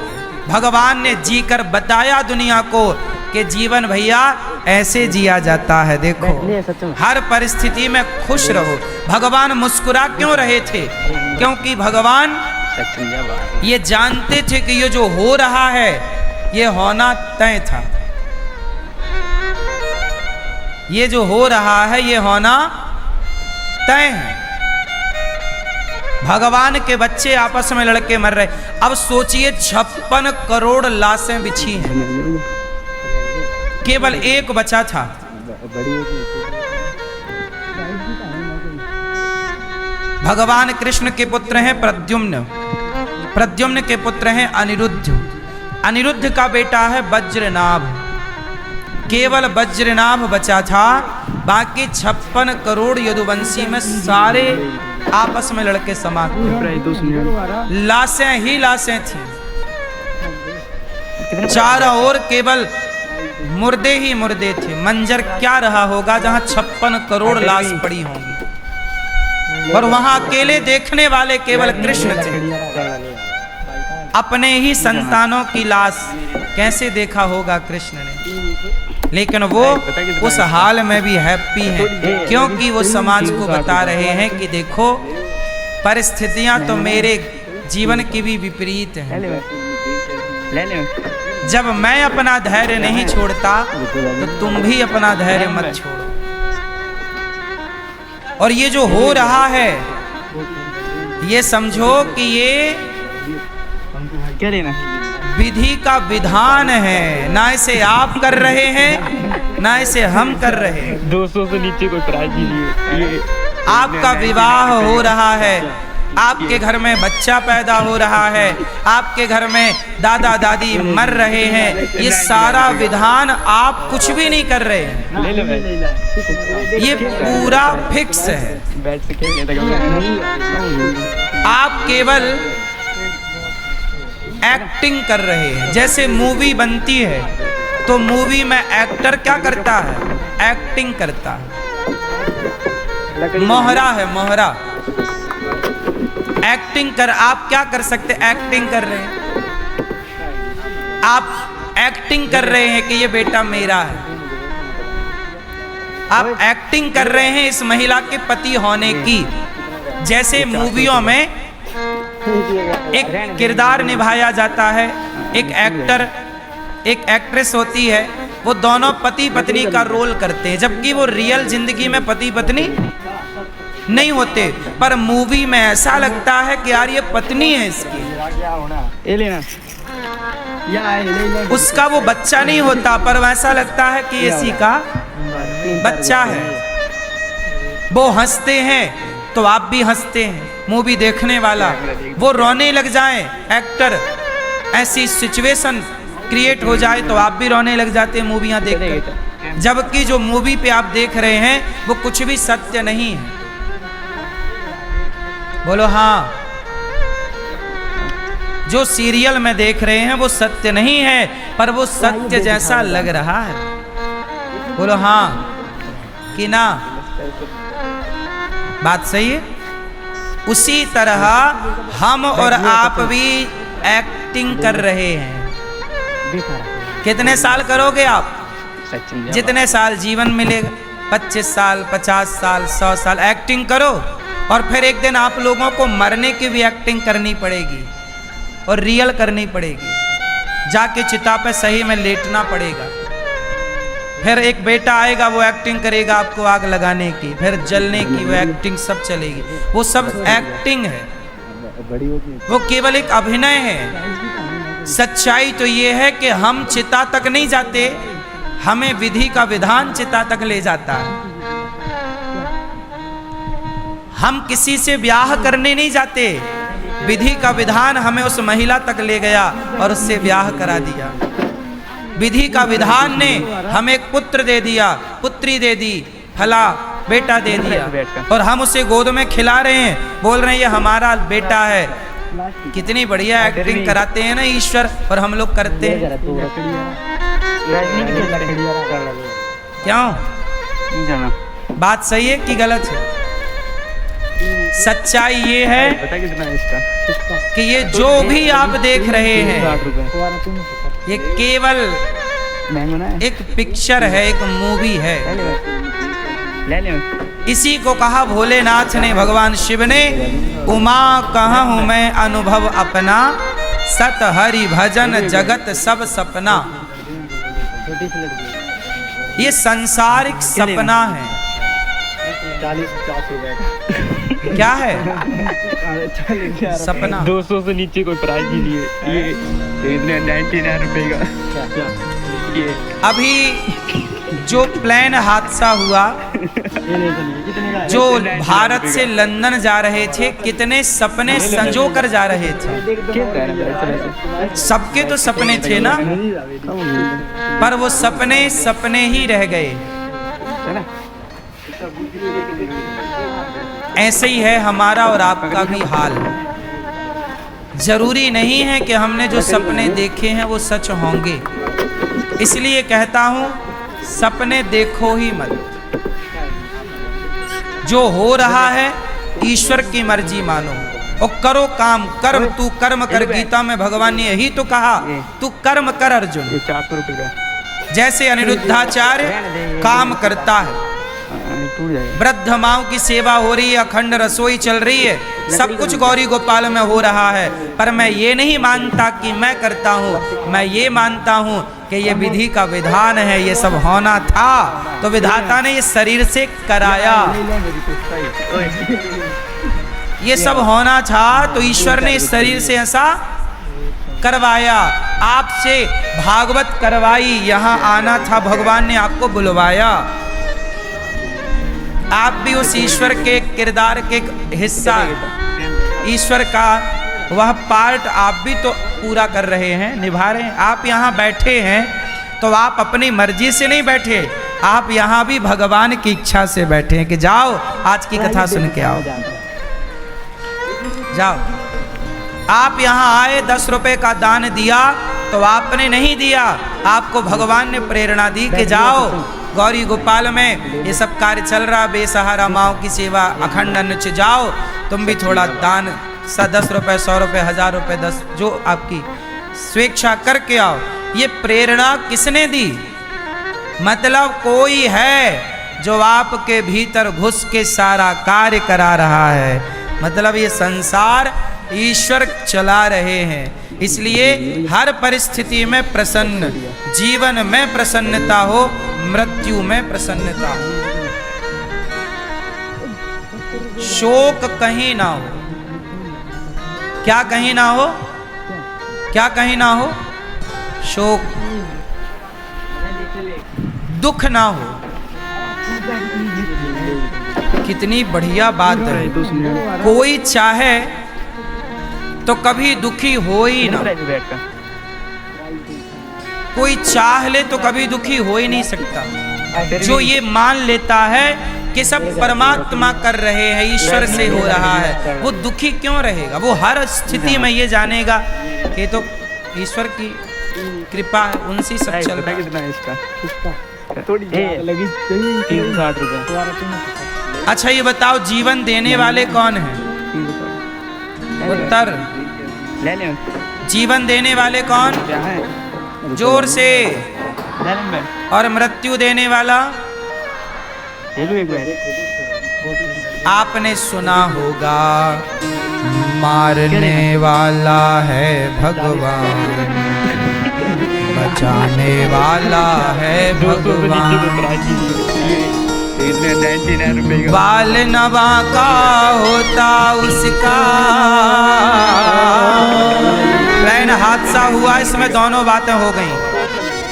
भगवान ने जी कर बताया दुनिया को कि जीवन भैया ऐसे जिया जाता है। देखो हर परिस्थिति में खुश रहो। भगवान मुस्कुरा क्यों रहे थे? क्योंकि भगवान ये जानते थे कि ये जो हो रहा है ये होना तय था। ये जो हो रहा है ये होना तय है। भगवान के बच्चे आपस में लड़के मर रहे। अब सोचिए 56 करोड़ लाशें बिछी हैं, केवल एक बचा था। भगवान कृष्ण के पुत्र हैं प्रद्युम्न, प्रद्युम्न के पुत्र हैं अनिरुद्ध, अनिरुद्ध का बेटा है वज्रनाभ। केवल वज्रनाभ बचा था, बाकी 56 करोड़ यदुवंशी में सारे आपस में लड़के समाप्त हुए। लाशें ही लाशें थी, चारों ओर केवल मुर्दे ही मुर्दे थे। मंजर क्या रहा होगा जहां 56 करोड़ लाश पड़ी होंगी और वहां अकेले देखने वाले केवल कृष्ण थे। अपने ही संतानों की लाश कैसे देखा होगा कृष्ण ने, लेकिन वो उस हाल में भी हैप्पी हैं, क्योंकि वो समाज को बता रहे हैं कि देखो परिस्थितियां तो मेरे जीवन की भी विपरीत हैं। जब मैं अपना धैर्य नहीं छोड़ता तो तुम भी अपना धैर्य मत छोड़ो। और ये जो हो रहा है ये समझो कि ये क्या लेना? विधि का विधान है, ना इसे आप कर रहे हैं ना इसे हम कर रहे हैं। 200 से नीचे कोई प्राइज ही नहीं है। आपका विवाह हो रहा है, आपके घर में बच्चा पैदा हो रहा है, आपके घर में दादा दादी मर रहे हैं, ये सारा विधान आप कुछ भी नहीं कर रहे हैं। ले लो भाई। ये पूरा फिक्स है। बैठ से खेलने तक आप केवल एक्टिंग कर रहे हैं। जैसे मूवी बनती है तो मूवी में एक्टर क्या करता है? एक्टिंग करता है। मोहरा है, मोहरा एक्टिंग कर। आप क्या कर सकते? एक्टिंग कर रहे हैं। आप एक्टिंग कर रहे हैं कि ये बेटा मेरा है। आप एक्टिंग कर रहे हैं इस महिला के पति होने की। जैसे मूवियों में एक किरदार निभाया जाता है, एक एक्टर एक एक्ट्रेस होती है, वो दोनों पति पत्नी का रोल करते हैं, जबकि वो रियल जिंदगी में पति पत्नी नहीं होते, पर मूवी में ऐसा लगता है कि यार ये पत्नी है इसकी। ये लेना। उसका वो बच्चा नहीं होता, पर वैसा लगता है कि इसी का बच्चा है। वो हंसते हैं तो आप भी हंसते हैं। मूवी देखने वाला वो रोने लग जाए, एक्टर ऐसी सिचुएशन क्रिएट हो जाए तो आप भी रोने लग जाते हैं मूवियां देखकर, जबकि जो मूवी पे आप देख रहे हैं वो कुछ भी सत्य नहीं है। बोलो हाँ। जो सीरियल में देख रहे हैं वो सत्य नहीं है, पर वो सत्य जैसा लग रहा है। बोलो हाँ कि ना? बात सही है। उसी तरह हम और आप भी एक्टिंग कर रहे हैं। कितने साल करोगे आप? जितने साल जीवन मिलेगा, 25 साल 50 साल 100 साल एक्टिंग करो, और फिर एक दिन आप लोगों को मरने की भी एक्टिंग करनी पड़ेगी और रियल करनी पड़ेगी। जाके चिता पे सही में लेटना पड़ेगा। फिर एक बेटा आएगा, वो एक्टिंग करेगा आपको आग लगाने की, फिर जलने की, वो एक्टिंग सब चलेगी। वो सब एक्टिंग है, वो केवल एक अभिनय है। सच्चाई तो ये है कि हम चिता तक नहीं जाते, हमें विधि का विधान चिता तक ले जाता है। हम किसी से ब्याह करने नहीं जाते, विधि का विधान हमें उस महिला तक ले गया और उससे ब्याह करा दिया। विधि का विधान ने हमें एक पुत्र दे दिया, पुत्री दे दी, फला बेटा दे दिया, और हम उसे गोद में खिला रहे हैं, बोल रहे हैं ये हमारा बेटा है। कितनी बढ़िया एक्टिंग कराते हैं ना ईश्वर, और हम लोग करते हैं। क्यों? बात सही है कि गलत है? सच्चाई ये है कि ये जो भी आप देख रहे हैं ये केवल एक पिक्चर है, एक मूवी है। इसी को कहा भोलेनाथ ने, भगवान शिव ने, उमा कहूँ मैं अनुभव अपना, सत हरि भजन जगत सब सपना। ये सांसारिक सपना है। क्या है सपना? 200 से नीचे कोई प्राइज ही नहीं है। ये 99 रुपए का। ये अभी जो प्लेन हादसा हुआ, जो भारत से लंदन जा रहे थे, कितने सपने संजो कर जा रहे थे। सबके तो सपने थे ना, पर वो सपने सपने ही रह गए। ऐसे ही है हमारा और आपका भी हाल। जरूरी नहीं है कि हमने जो सपने देखे हैं वो सच होंगे, इसलिए कहता हूं सपने देखो ही मत। जो हो रहा है ईश्वर की मर्जी मानो और करो काम। कर्म तू कर्म कर, गीता में भगवान ने यही तो कहा, तू कर्म कर अर्जुन। ये 400 रुपये का जैसे अनिरुद्धाचार्य काम करता है, टूट जाएगा। वृद्ध माओं की सेवा हो रही है, अखंड रसोई चल रही है, सब कुछ गौरी गोपाल में हो रहा है, पर मैं ये नहीं मानता कि मैं करता हूँ, मैं ये मानता हूँ कि ये विधि का विधान है, ये सब होना था तो विधाता ने ये शरीर से कराया। ये सब होना था तो ईश्वर ने इस शरीर से ऐसा करवाया। आपसे भागवत करवाई, यहाँ आना था, भगवान ने आपको बुलवाया। आप भी उस ईश्वर के किरदार के हिस्सा, ईश्वर का वह पार्ट आप भी तो पूरा कर रहे हैं, निभा रहे हैं। आप यहाँ बैठे हैं तो आप अपनी मर्जी से नहीं बैठे, आप यहाँ भी भगवान की इच्छा से बैठे हैं कि जाओ आज की कथा सुन के आओ, जाओ। आप यहाँ आए 10 रुपए का दान दिया तो आपने नहीं दिया, आपको भगवान ने प्रेरणा दी कि जाओ गौरी गोपाल में ये सब कार्य चल रहा, बेसहारा माओ की सेवा, अखंड अन्न, जाओ तुम भी थोड़ा दान 10 रुपए, 100 रुपए, 1000 रुपए, 10 जो आपकी स्वेच्छा करके आओ। ये प्रेरणा किसने दी? मतलब कोई है जो आपके भीतर घुस के सारा कार्य करा रहा है, मतलब ये संसार ईश्वर चला रहे हैं। इसलिए हर परिस्थिति में प्रसन्न, जीवन में प्रसन्नता हो, मृत्यु में प्रसन्नता हो, शोक कहीं ना हो। क्या कहीं ना हो? क्या कहीं ना हो? शोक, दुख ना हो। कितनी बढ़िया बात है। कोई चाहे तो कभी दुखी हो ही ना, कोई चाह ले तो कभी दुखी हो ही नहीं सकता। जो ये मान लेता है कि सब परमात्मा कर रहे हैं, ईश्वर से हो रहा है, वो दुखी क्यों रहेगा? वो हर स्थिति में ये जानेगा कि तो ईश्वर की कृपा है, उनसे सब चल रहा है। कितना है इसका? थोड़ी लगी 360 रुपए। अच्छा ये बताओ, जीवन देने वाले कौन हैं? उत्तर, ले ले जीवन देने वाले कौन? क्या है? जोर से। ले ले मैं और मृत्यु देने वाला? ले लो एक बार। आपने सुना होगा, मारने वाला है भगवान, बचाने वाला है भगवान। इसने 99 रुपए का बाल नवा का होता उसका। ट्रेन हादसा हुआ, इसमें दोनों बातें हो गई।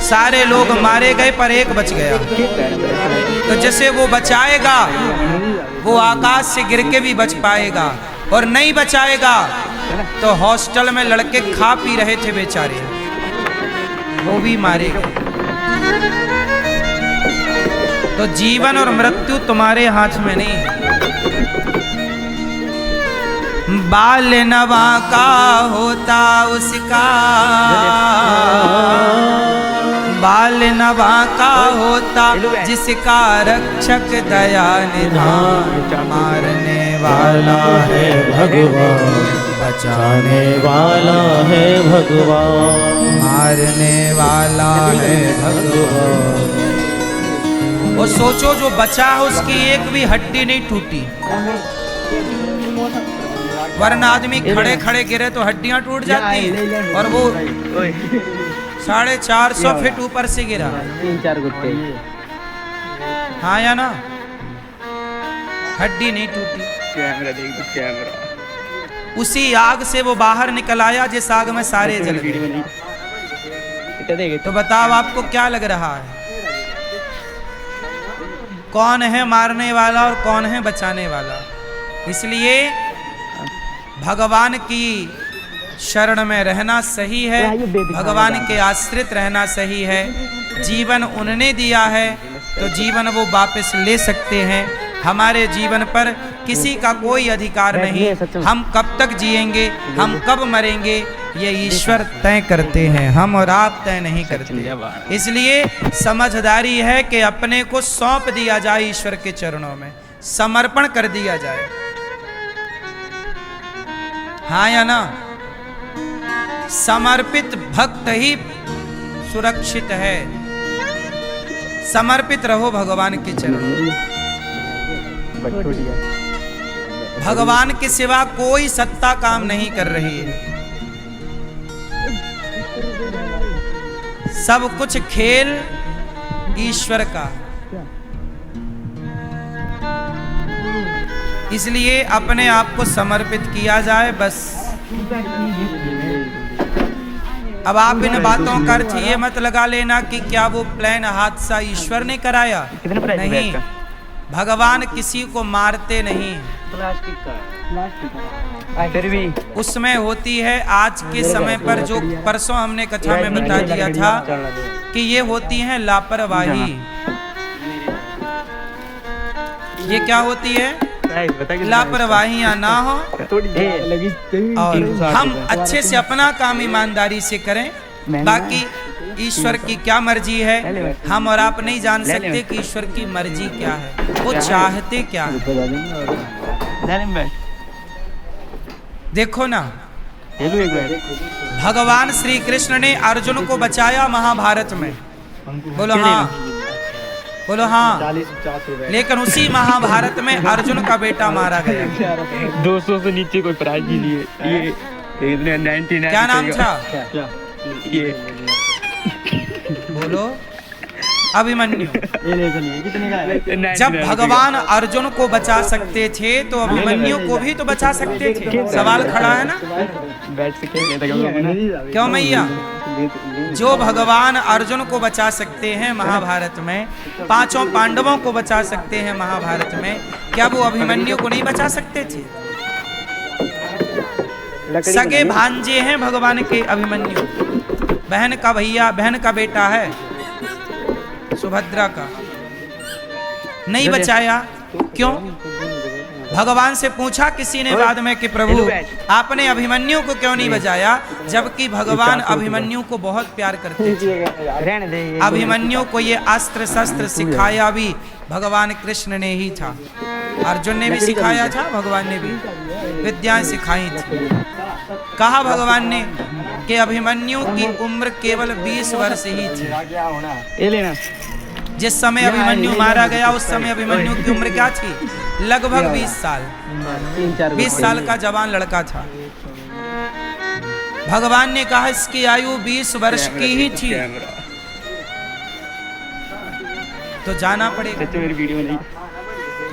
सारे लोग मारे गए पर एक बच गया। तो जैसे वो बचाएगा, वो आकाश से गिर के भी बच पाएगा, और नहीं बचाएगा तो हॉस्टल में लड़के खा पी रहे थे बेचारे, वो भी मारे गए। तो जीवन और मृत्यु तुम्हारे हाथ में नहीं है। बाल नवा का होता उसका, बाल नवा का होता जिसका रक्षक दया निधान। मारने वाला है भगवान, बचाने वाला है भगवान, मारने वाला है भगवान। और सोचो जो बचा उसकी एक भी हड्डी नहीं टूटी, वरना आदमी खड़े खड़े गिरे तो हड्डियां टूट जाती हैं, और वो 450 फीट ऊपर से गिरा। 3-4 गुत्ते। हाँ या ना? हड्डी नहीं टूटी। कैमरा देख दो, कैमरा। उसी आग से वो बाहर निकल आया जिस आग में सारे जल गए। तो बताओ आपको क्या लग रहा है? कौन है मारने वाला और कौन है बचाने वाला? इसलिए भगवान की शरण में रहना सही है, भगवान के आश्रित रहना सही है। जीवन उन्होंने दिया है तो जीवन वो वापस ले सकते हैं, हमारे जीवन पर किसी का कोई अधिकार नहीं। हम कब तक जिएंगे, हम कब मरेंगे, ये ईश्वर तय करते हैं, हम और आप तय नहीं करते। इसलिए समझदारी है कि अपने को सौंप दिया जाए ईश्वर के चरणों में, समर्पण कर दिया जाए। हाँ या ना? समर्पित भक्त ही सुरक्षित है। समर्पित रहो भगवान के चरणों। भगवान के सिवा कोई सत्ता काम नहीं कर रही है। सब कुछ खेल ईश्वर का। इसलिए अपने आप को समर्पित किया जाए बस। अब आप इन बातों का अर्थ ये मत लगा लेना कि क्या वो प्लेन हादसा ईश्वर ने कराया। नहीं, भगवान किसी को मारते नहीं। फिर भी उसमें होती है आज के समय पर, जो परसों हमने कथा में बता दिया था कि ये होती है लापरवाही। ये क्या होती है? लापरवाहियां ना हो और हम अच्छे से अपना काम ईमानदारी से करें। बाकी ईश्वर की क्या मर्जी है, हम और आप नहीं जान सकते कि ईश्वर की मर्जी क्या है, वो चाहते क्या है। देखो ना, भगवान श्री कृष्ण ने अर्जुन को बचाया महाभारत में। बोलो हाँ, बोलो हाँ। लेकिन उसी महाभारत में अर्जुन का बेटा मारा गया। 200 से नीचे कोई प्राइज नहीं लिए। ये 99 क्या नाम था? ये बोलो। अभिमन्यु। जब भगवान अर्जुन को बचा सकते थे तो अभिमन्यु को भी तो बचा सकते थे। सवाल खड़ा है ना? बैठ से खेल लेता क्यों मैया? जो भगवान अर्जुन को बचा सकते हैं महाभारत में, पांचों पांडवों को बचा सकते हैं महाभारत में, क्या वो अभिमन्यु को नहीं बचा सकते थे? सगे भांजे हैं भगवान के अभिमन्यु, बहन का भैया, बहन का बेटा है सुभद्रा का। नहीं बचाया, क्यों? भगवान से पूछा किसी ने बाद में कि प्रभु आपने अभिमन्यु को क्यों नहीं बचाया, जबकि भगवान अभिमन्यु को बहुत प्यार करते थे। अभिमन्यु को ये अस्त्र शस्त्र सिखाया भी भगवान कृष्ण ने ही था। अर्जुन ने भी सिखाया था, भगवान ने भी विद्याएं सिखाई थी। कहा भगवान ने कि अभिमन्यु की उम्र केवल 20 वर्ष ही थी। जिस समय अभिमन्यु मारा गया उस समय अभिमन्यु की उम्र क्या थी? लगभग 20 साल। 20 साल का जवान लड़का था। भगवान ने कहा इसकी आयु 20 वर्ष की ही थी, तो जाना पड़ेगा।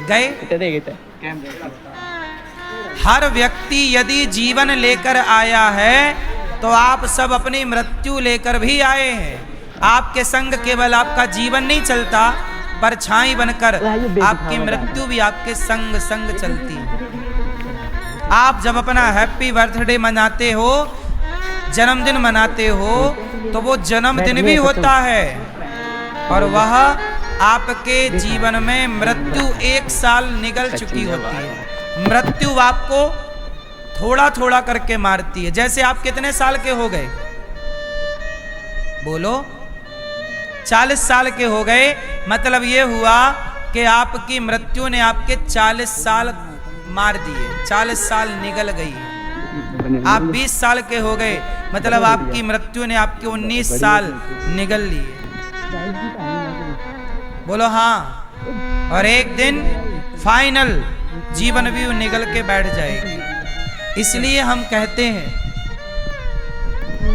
गए। हर व्यक्ति यदि जीवन लेकर आया है तो आप सब अपनी मृत्यु लेकर भी आए हैं। आपके संग केवल आपका जीवन नहीं चलता, परछाई बनकर आपकी मृत्यु भी आपके संग संग चलती है। आप जब अपना हैप्पी बर्थडे मनाते हो, जन्मदिन मनाते हो, तो वो जन्मदिन भी होता है और वह आपके जीवन में मृत्यु 1 साल निगल चुकी होती है। मृत्यु आपको थोड़ा थोड़ा करके मारती है। जैसे आप कितने साल के हो गए? बोलो। 40 साल के हो गए, मतलब ये हुआ कि आपकी मृत्यु ने आपके 40 साल मार दिए, 40 साल निगल गई। आप 20 साल के हो गए, मतलब आपकी मृत्यु ने आपके 19 साल निगल लिए। बोलो हाँ। और एक दिन फाइनल जीवन भी निगल के बैठ जाएगी। इसलिए हम कहते हैं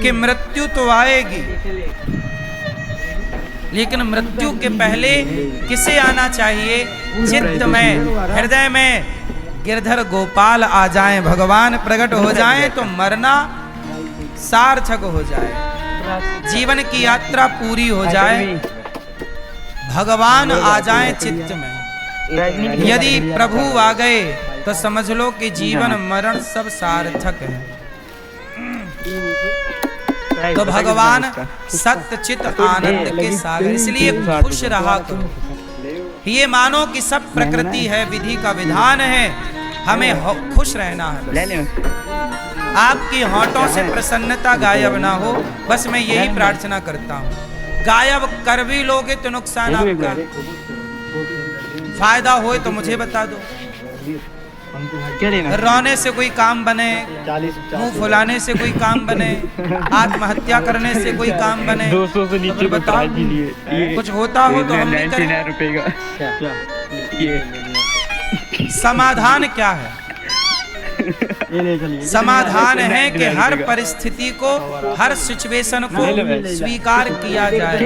कि मृत्यु तो आएगी, लेकिन मृत्यु के पहले किसे आना चाहिए? चित्त में, हृदय में गिरधर गोपाल आ जाएं, भगवान प्रकट हो जाएं तो मरना सार्थक हो जाए, जीवन की यात्रा पूरी हो जाए, भगवान आ जाएं चित्त में। यदि प्रभु आ गए तो समझ लो कि जीवन मरण सब सार्थक है। तो भगवान सत्य चित आनंद के सागर, इसलिए खुश रहा करो। ये मानो कि सब प्रकृति है, विधि का विधान है, हमें खुश रहना है। ले ले आपकी होंठों से प्रसन्नता गायब ना हो, बस मैं यही प्रार्थना करता हूँ। गायब कर भी लोगे तो नुकसान आपका, फायदा होए तो मुझे बता दो। क्या लेना? रोने से कोई काम बने, मुंह फुलाने से कोई काम बने, आत्महत्या करने से कोई काम बने, 200 से नीचे तो बताओ। के लिए कुछ होता हो तो हम भी करें। 99 रुपए का ये समाधान क्या है? समाधान है कि हर परिस्थिति को, हर सिचुएशन को स्वीकार किया जाए।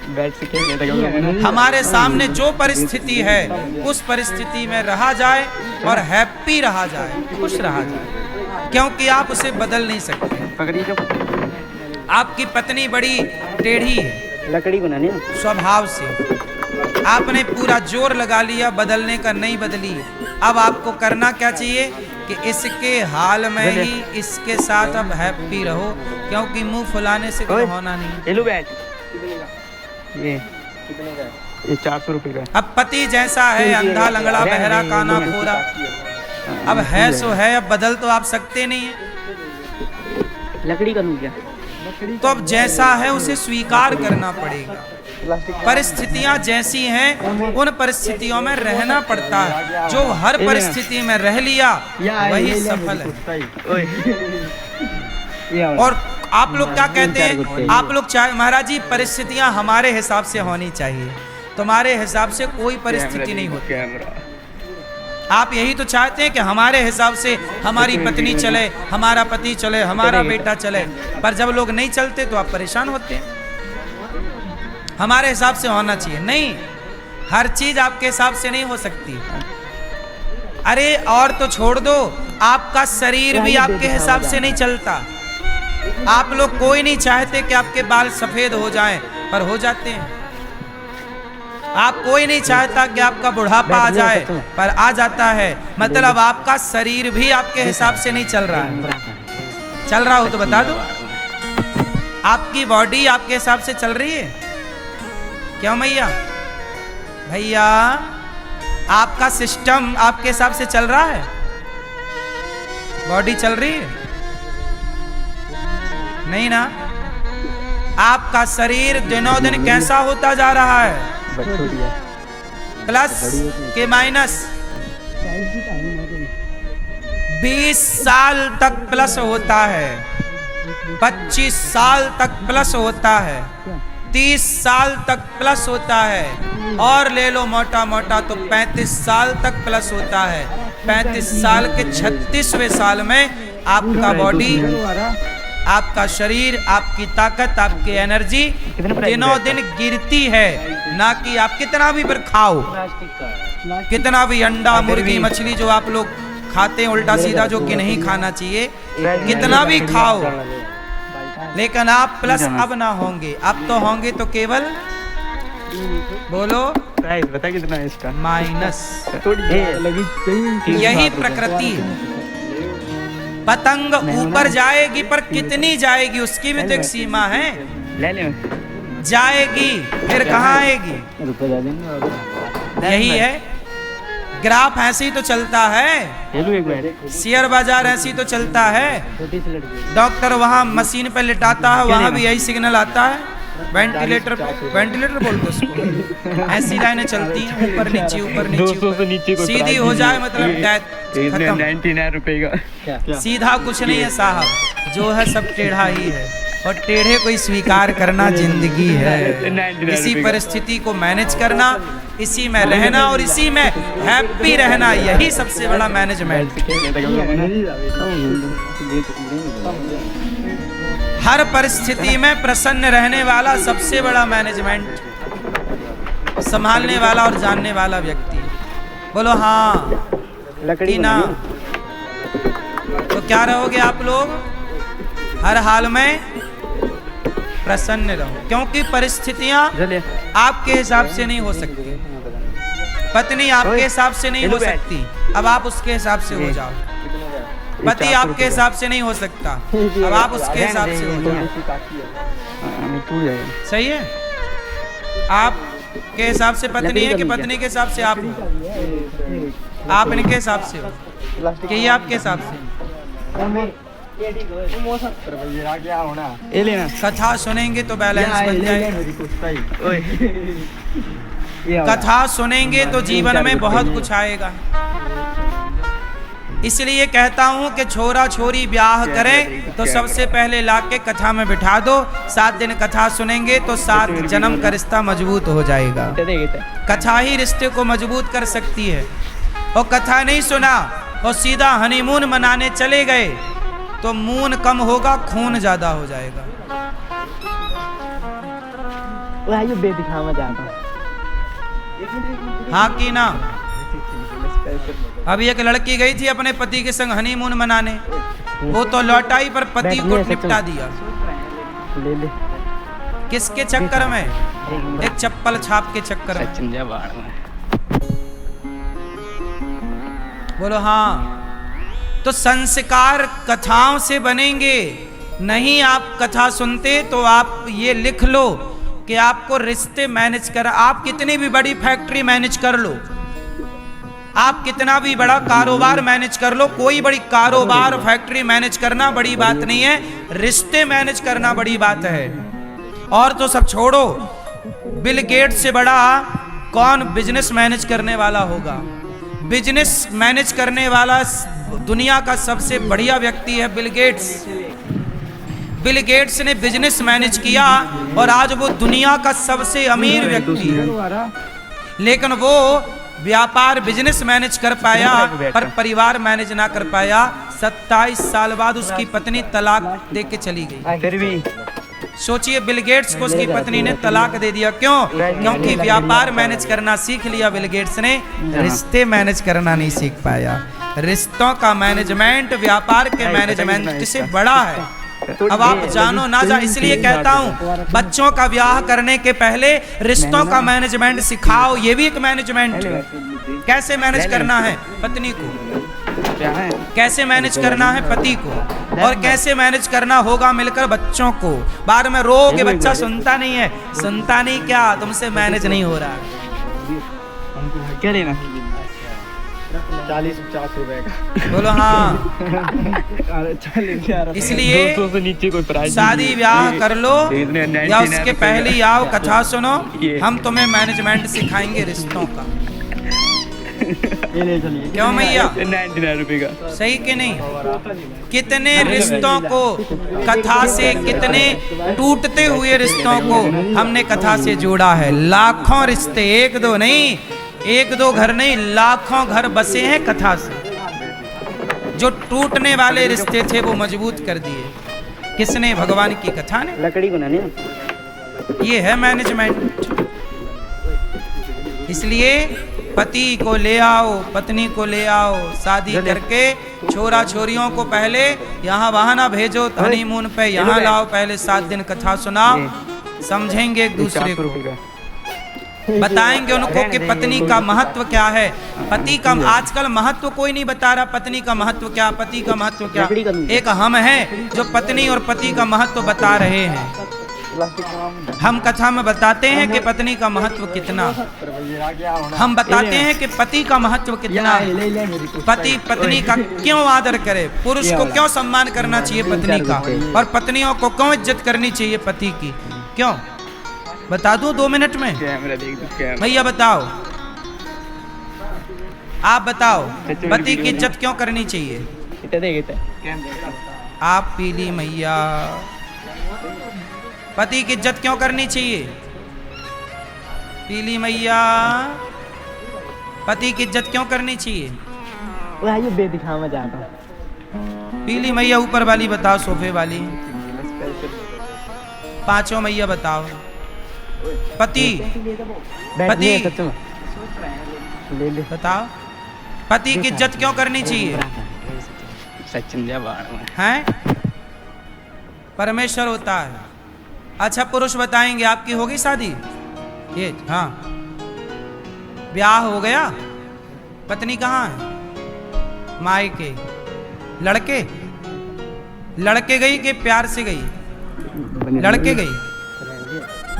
बैठ से खेल लेते हमारे सामने जो परिस्थिति है उस परिस्थिति में रहा जाए और हैप्पी रहा जाए, खुश रहा जाए, क्योंकि आप उसे बदल नहीं सकते। पकड़िए जो आपकी पत्नी बड़ी टेढ़ी है लकड़ी बनानी है। स्वभाव से, आपने पूरा जोर लगा लिया बदलने का, नहीं बदली। अब आपको करना क्या चाहिए कि इसके हाल में ही इसके साथ अब हैप्पी रहो, क्योंकि मुंह फुलाने से कुछ होना नहीं। ले लो बैठ। ये 400 रुपए का। अब पति जैसा है, अंधा लंगड़ा बहरा काना खोरा, अब है सो है, अब बदल तो आप सकते नहीं है। लकड़ी का लूं क्या? तो अब जैसा है उसे स्वीकार करना पड़ेगा। परिस्थितियां जैसी हैं उन परिस्थितियों में रहना पड़ता है। जो हर परिस्थिति में रह लिया वही सफल है। और आप लोग क्या कहते हैं? आप लोग चाहे महाराज जी परिस्थितियां हमारे हिसाब से होनी चाहिए, तुम्हारे हिसाब से कोई परिस्थिति नहीं होती। आप यही तो चाहते हैं कि हमारे हिसाब से हमारी पत्नी चले, हमारा पति चले, हमारा बेटा चले, पर जब लोग नहीं चलते तो आप परेशान होते हैं। हमारे हिसाब से होना चाहिए, नहीं, हर चीज आपके हिसाब से नहीं हो सकती। अरे और तो छोड़ दो, आपका शरीर भी आपके हिसाब से नहीं चलता। आप लोग कोई नहीं चाहते कि आपके बाल सफेद हो जाएं, पर हो जाते हैं। आप कोई नहीं चाहता कि आपका बुढ़ापा आ जाए, पर आ जाता है। मतलब आपका शरीर भी आपके हिसाब से नहीं चल रहा है। चल रहा हो तो बता दो। आपकी बॉडी आपके हिसाब से चल रही है? क्यों भैया? भैया आपका सिस्टम आपके हिसाब से चल रहा है? बॉडी चल रही है? नहीं ना। आपका शरीर दिनों दिन कैसा होता जा रहा है? प्लस के माइनस 20 साल तक प्लस होता है, 25 साल तक प्लस होता है, 30 साल तक प्लस होता है, और ले लो मोटा मोटा तो 35 साल तक प्लस होता है। 35 साल के 36वें साल में आपका बॉडी, आपका शरीर, आपकी ताकत, आपकी एनर्जी दिनों दिन गिरती है। ना कि आप कितना भी फिर खाओ, कितना भी अंडा मुर्गी मछली जो आप लोग खाते हैं उल्टा सीधा, जो कि नहीं खाना चाहिए, कितना भी खाओ, लेकिन आप प्लस अब ना होंगे। अब तो होंगे तो केवल बोलो प्राइस बता कितना है इसका? माइनस। यही प्रकृति है। पतंग ऊपर जाएगी पर कितनी जाएगी उसकी भी तो एक सीमा है। ले ले जाएगी फिर कहाँ आएगी? यही है। ग्राफ ऐसे ही तो चलता है, शेयर बाजार ऐसे ही तो चलता है। डॉक्टर वहाँ मशीन पे लिटाता है, वहाँ भी यही सिग्नल आता है। वेंटिलेटर बोलते उसको। ऐसी लाइनें चलती हैं, ऊपर नीचे ऊपर नीचे, 200 से नीचे को सीधी हो जाए मतलब डेथ खत्म। 99 रुपए का। सीधा कुछ नहीं है साहब, जो है सब टेढ़ा ही है, और टेढ़े को स्वीकार करना जिंदगी है। इसी परिस्थिति को मैनेज करना, इसी में रहना और इसी में हैप्पी रहना, यही सबसे बड़ा मैनेजमेंट। हर परिस्थिति में प्रसन्न रहने वाला सबसे बड़ा मैनेजमेंट, संभालने वाला और जानने वाला व्यक्ति। बोलो हाँ लकड़ी ना। तो क्या रहोगे आप लोग? हर हाल में प्रसन्न रहो, क्योंकि परिस्थितियां आपके हिसाब से नहीं हो सकती। पत्नी आपके हिसाब से नहीं हो सकती, अब आप उसके हिसाब से हो जाओ। पति आपके हिसाब से नहीं हो सकता, अब आप उसके हिसाब से हो जाओ। सही है। आप के हिसाब से पत्नी है कि पत्नी के हिसाब से आप हो? आप इनके हिसाब से हो कि ये आपके हिसाब से? ये लेना कथा सुनेंगे तो बैलेंस बन जाएगा। कथा सुनेंगे तो जीवन में बहुत कुछ आएगा। इसलिए कहता हूं कि छोरा छोरी ब्याह करें तो सबसे पहले लाके कथा में बिठा दो। 7 दिन कथा सुनेंगे तो 7 जन्म का रिश्ता मजबूत हो जाएगा। कथा ही रिश्ते को मजबूत कर सकती है। और कथा नहीं सुना और सीधा हनीमून मनाने चले गए तो मून कम होगा, खून ज्यादा हो जाएगा। हाँ की ना। अभी एक लड़की गई थी अपने पति के संग हनीमून मनाने, वो तो लौटाई पर पति को निपटा दिया। किसके चक्कर में? एक चप्पल छाप के चक्कर में। बोलो हाँ। तो संस्कार कथाओं से बनेंगे। नहीं आप कथा सुनते तो आप ये लिख लो कि आपको रिश्ते मैनेज कर, आप कितनी भी बड़ी फैक्ट्री मैनेज कर लो, आप कितना भी बड़ा कारोबार मैनेज कर लो, कोई बड़ी कारोबार फैक्ट्री मैनेज करना बड़ी बात नहीं है, रिश्ते मैनेज करना बड़ी बात है। और तो सब छोड़ो, बिल गेट्स से बड़ा कौन बिजनेस मैनेज करने वाला होगा? बिजनेस मैनेज करने वाला दुनिया का सबसे बढ़िया व्यक्ति है बिल गेट्स। बिल गेट्स ने बिजनेस मैनेज किया और आज वो दुनिया का सबसे अमीर व्यक्ति है। लेकिन वो व्यापार बिजनेस मैनेज कर पाया पर परिवार मैनेज ना कर पाया। 27 साल बाद उसकी पत्नी तलाक दे के चली गई। फिर भी सोचिए, बिल गेट्स को उसकी पत्नी ने तलाक दे दिया। क्यों? क्योंकि व्यापार मैनेज करना सीख लिया बिल गेट्स ने, रिश्ते मैनेज करना नहीं सीख पाया। रिश्तों का मैनेजमेंट व्यापार के मैनेजमेंट से बड़ा है। अब आप जानो ना जा, इसलिए कहता हूँ बच्चों का ब्याह करने के पहले रिश्तों का मैनेजमेंट सिखाओ। ये भी एक मैनेजमेंट है। कैसे मैनेज करना है पत्नी को, कैसे मैनेज करना है पति को, और कैसे मैनेज करना होगा मिलकर बच्चों को। बाद में रो के बच्चा सुनता नहीं है, सुनता नहीं क्या, तुमसे मैनेज नहीं हो रहा। क्या लेना? 40-50 रुपए का। बोलो हाँ। इसलिए 200 से नीचे कोई प्राइस शादी ब्याह कर लो या उसके 99 पहले आओ कथा सुनो, हम तुम्हें मैनेजमेंट सिखाएंगे रिश्तों का। ये ले चलिए। क्यों भैया? 99 रुपए का। सही कि नहीं? कितने रिश्तों को कथा से, कितने टूटते हुए रिश्तों को हमने कथा से जोड़ा है। लाखों रिश्ते, एक दो नहीं, एक दो घर नहीं, लाखों घर बसे हैं कथा से। जो टूटने वाले रिश्ते थे वो मजबूत कर दिए किसने? भगवान की कथा ने। लकड़ी को ना नहीं। ये है मैनेजमेंट। इसलिए पति को ले आओ, पत्नी को ले आओ, शादी करके छोरा छोरियों को पहले यहाँ वहाँ ना भेजो, हनीमून पे यहाँ लाओ, पहले 7 दिन कथा सुनाओ, समझेंगे एक दूसरे को, बताएंगे उनको कि पत्नी का महत्व क्या है। पति का आजकल महत्व कोई नहीं बता रहा। पत्नी का महत्व क्या, पति का महत्व क्या? एक हम हैं जो पत्नी और पति का महत्व बता रहे हैं। हम कथा में बताते हैं कि पत्नी का महत्व कितना, हम बताते हैं कि पति का महत्व कितना, पति पत्नी का क्यों आदर करे, पुरुष को क्यों सम्मान करना चाहिए पत्नी का, और पत्नियों को क्यों इज्जत करनी चाहिए पति की। क्यों? बता दूं 2 मिनट में? भैया बताओ, आप बताओ, पति की इज्जत क्यों करनी चाहिए? आप पीली मैया, पति की इज्जत क्यों करनी चाहिए? पीली मैया, पति की इज्जत क्यों करनी चाहिए? पीली मैया ऊपर वाली बताओ, सोफे वाली, 5 मैया बताओ। पति, पति बताओ, पति की इज्जत क्यों करनी चाहिए? हैं? परमेश्वर होता है। अच्छा पुरुष बताएंगे, आपकी होगी शादी? ये हाँ, ब्याह हो गया, पत्नी कहाँ है? मायके। लड़के, लड़के गई कि प्यार से गई? लड़के गई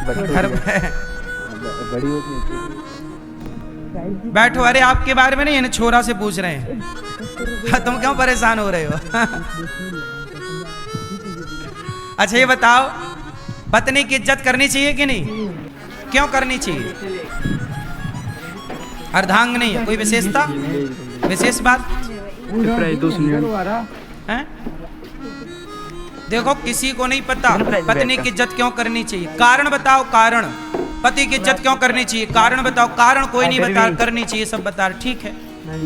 घर में। बड़ी होती है। बैठो। अरे आपके बारे में नहीं, इन छोरा से पूछ रहे हैं। तुम क्यों परेशान हो रहे हो? अच्छा ये बताओ, पत्नी की इज्जत करनी चाहिए कि नहीं? क्यों करनी चाहिए? अर्धांगिनी है, कोई विशेषता, विशेष बात है? देखो किसी को नहीं पता पत्नी की इज्जत क्यों करनी चाहिए। कारण बताओ, कारण। पति की इज्जत क्यों करनी चाहिए, कारण बताओ। कारण कोई नहीं बता, करनी चाहिए सब बता। ठीक है,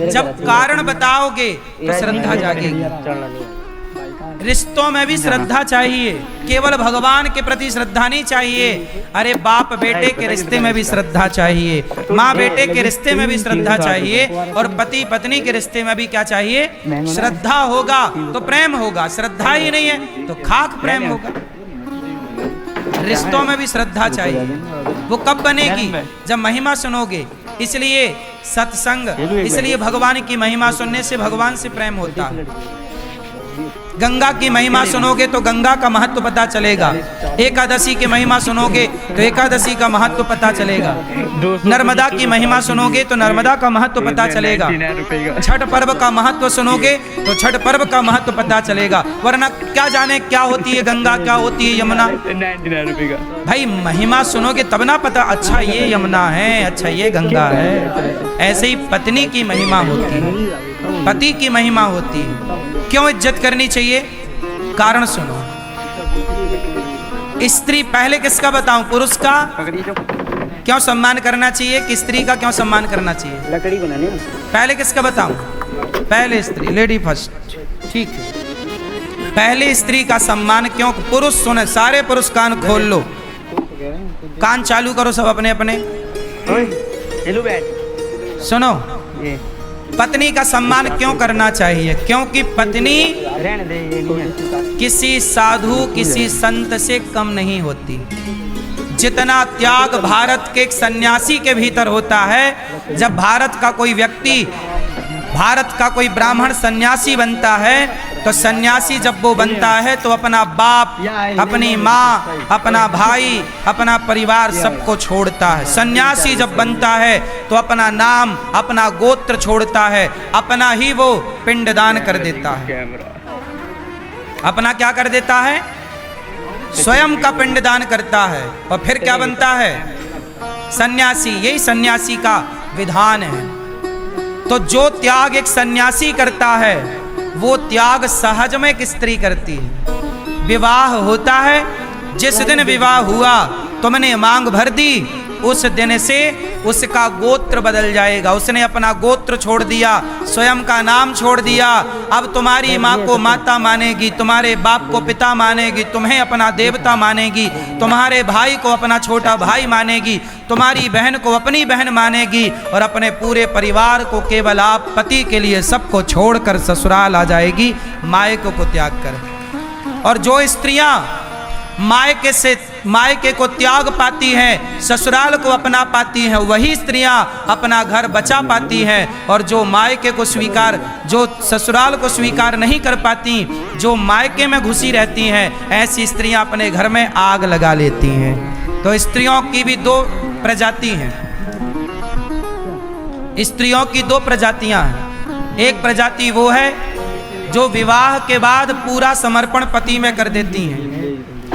जब कारण बताओगे तो श्रद्धा जागेगी। रिश्तों में भी श्रद्धा चाहिए, केवल भगवान के प्रति श्रद्धा नहीं चाहिए। अरे बाप बेटे के रिश्ते में भी श्रद्धा चाहिए, माँ बेटे के रिश्ते में भी श्रद्धा चाहिए, और पति पत्नी के रिश्ते में भी क्या चाहिए? श्रद्धा होगा तो प्रेम होगा, श्रद्धा ही नहीं है तो खाक प्रेम होगा। रिश्तों में भी श्रद्धा चाहिए। वो कब बनेगी? जब महिमा सुनोगे। इसलिए सत्संग, इसलिए भगवान की महिमा सुनने से भगवान से प्रेम होता है। गंगा की महिमा सुनोगे तो गंगा का महत्व पता चलेगा। एकादशी की महिमा सुनोगे तो एकादशी का महत्व पता चलेगा। नर्मदा की महिमा सुनोगे तो नर्मदा का महत्व पता चलेगा। छठ पर्व का महत्व सुनोगे तो छठ पर्व का महत्व पता चलेगा। वरना क्या जाने क्या होती है गंगा, क्या होती है यमुना। 99 का। भाई महिमा सुनोगे तब ना पता, अच्छा ये यमुना है, अच्छा ये गंगा है। ऐसे ही पत्नी की महिमा होती है, पति की महिमा होती है। क्यों इज्जत करनी चाहिए? कारण सुनो। स्त्री, पहले किसका बताऊं? पुरुष का क्यों सम्मान करना चाहिए कि स्त्री का क्यों सम्मान करना चाहिए? लकड़ी बनाने। पहले किसका बताऊं? पहले स्त्री, लेडी फर्स्ट। ठीक है, पहले स्त्री का सम्मान क्यों? पुरुष सुने, सारे पुरुष कान खोल लो, कान चालू करो सब अपने अपने। सुनो, पत्नी का सम्मान क्यों करना चाहिए? क्योंकि पत्नी किसी साधु, किसी संत से कम नहीं होती। जितना त्याग भारत के एक सन्यासी के भीतर होता है, जब भारत का कोई व्यक्ति, भारत का कोई ब्राह्मण सन्यासी बनता है, तो सन्यासी जब वो बनता है तो अपना बाप, अपनी माँ, अपना भाई, अपना परिवार सबको छोड़ता है। सन्यासी जब बनता है तो अपना नाम, अपना गोत्र छोड़ता है, अपना ही वो पिंडदान कर देता है। अपना क्या कर देता है? स्वयं का पिंडदान करता है, और फिर क्या बनता है? सन्यासी। यही सन्यासी का विधान है। तो जो त्याग एक सन्यासी करता है, वो त्याग सहज में एक स्त्री करती है। विवाह होता है, जिस दिन विवाह हुआ तुमने मांग भर दी, उस दिन से उसका गोत्र बदल जाएगा। उसने अपना गोत्र छोड़ दिया, स्वयं का नाम छोड़ दिया। अब तुम्हारी माँ को माता मानेगी, तुम्हारे बाप को पिता मानेगी, तुम्हें अपना देवता मानेगी, तुम्हारे भाई को अपना छोटा भाई मानेगी, तुम्हारी बहन को अपनी बहन मानेगी, और अपने पूरे परिवार को केवल आप पति के लिए सबको छोड़कर ससुराल आ जाएगी, मायके को त्याग कर। और जो स्त्रियां मायके को त्याग पाती हैं, ससुराल को अपना पाती हैं, वही स्त्रियां अपना घर बचा पाती हैं। और जो मायके को स्वीकार, जो ससुराल को स्वीकार नहीं कर पाती, जो मायके में घुसी रहती हैं, ऐसी स्त्रियां अपने घर में आग लगा लेती हैं। तो स्त्रियों की भी दो प्रजाति हैं। स्त्रियों की दो प्रजातियां हैं। एक प्रजाति वो है जो विवाह के बाद पूरा समर्पण पति में कर देती हैं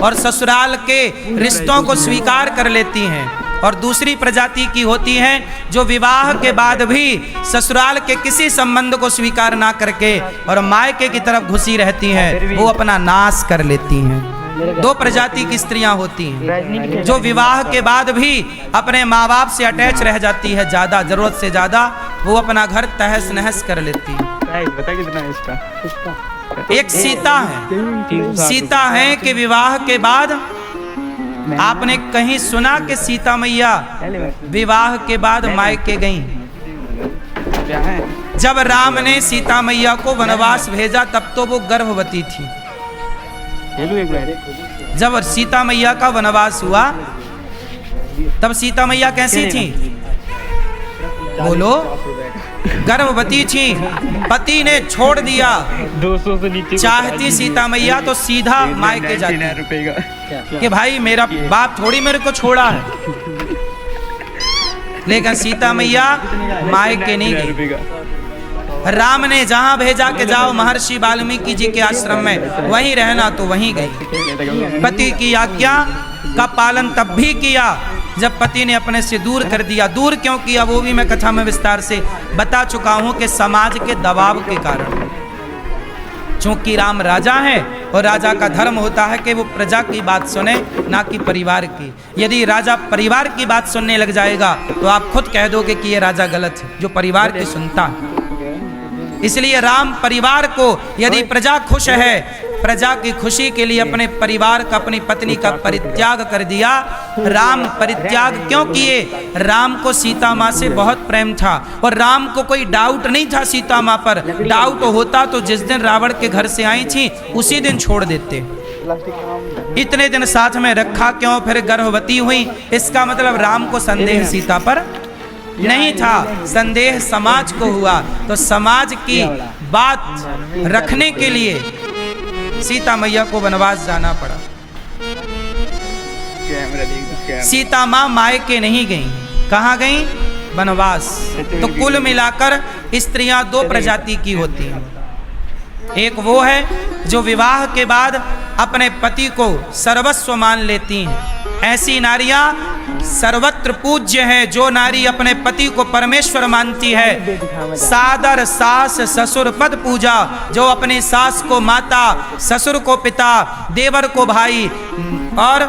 और ससुराल के रिश्तों को स्वीकार कर लेती हैं, और दूसरी प्रजाति की होती हैं जो विवाह के बाद भी ससुराल के किसी संबंध को स्वीकार ना करके और मायके की तरफ घुसी रहती हैं, वो अपना नाश कर लेती हैं। दो प्रजाति की स्त्रियां होती हैं। जो विवाह के बाद भी अपने माँ बाप से अटैच रह जाती है, ज़्यादा ज़रूरत से ज़्यादा, वो अपना घर तहस नहस कर लेती है। बता कितना है इसका? एक सीता है। सीता है कि विवाह के बाद आपने कहीं सुना कि सीता मैया विवाह के बाद मायके गईं? जब राम ने सीता मैया को वनवास भेजा तब तो वो गर्भवती थी। जब सीता मैया का वनवास हुआ तब सीता मैया कैसी थी? बोलो। गर्भवती थी। पति ने छोड़ दिया। 200 से नीचे चाहती सीता मैया तो सीधा मायके जाती ₹99 का। कि भाई मेरा बाप थोड़ी मेरे को छोड़ा है, लेकिन सीता मैया मायके नहीं गई। रुपए का। राम ने जहां भेजा कि जाओ महर्षि वाल्मीकि जी के आश्रम में वहीं रहना, तो वहीं गई। पति की आज्ञा का पालन तब भी किया जब पति ने अपने से दूर कर दिया। दूर क्यों किया वो भी मैं कथा में विस्तार से बता चुका हूं कि समाज के दबाव के कारण। चूंकि राम राजा है और राजा का धर्म होता है कि वो प्रजा की बात सुने, ना कि परिवार की। यदि राजा परिवार की बात सुनने लग जाएगा तो आप खुद कह दोगे कि ये राजा गलत है जो परिवार की सुनता है। इसलिए राम परिवार को, यदि प्रजा खुश है, प्रजा की खुशी के लिए अपने परिवार का, अपनी पत्नी का परित्याग कर दिया। राम परित्याग क्यों किए? राम को सीता माँ से बहुत प्रेम था और राम को कोई डाउट नहीं था सीता माँ पर। डाउट होता तो जिस दिन रावण के घर से आई थी उसी दिन छोड़ देते। इतने दिन साथ में रखा क्यों? फिर गर्भवती हुई। इसका मतलब राम को संदेह सीता पर नहीं था, संदेह समाज को हुआ। तो समाज की बात रखने के लिए सीता मैया को वनवास जाना पड़ा। कैमरा देख दो, कैमरा। सीता माँ मायके नहीं गई, कहाँ गई? वनवास। तो कुल मिलाकर स्त्रियां दो प्रजाति की होती हैं। एक वो है जो विवाह के बाद अपने पति को सर्वस्व मान लेती हैं, ऐसी नारियां सर्वत्र पूज्य है। जो नारी अपने पति को परमेश्वर मानती है, सादर सास ससुर पद पूजा, जो अपनी सास को माता, ससुर को पिता, देवर को भाई और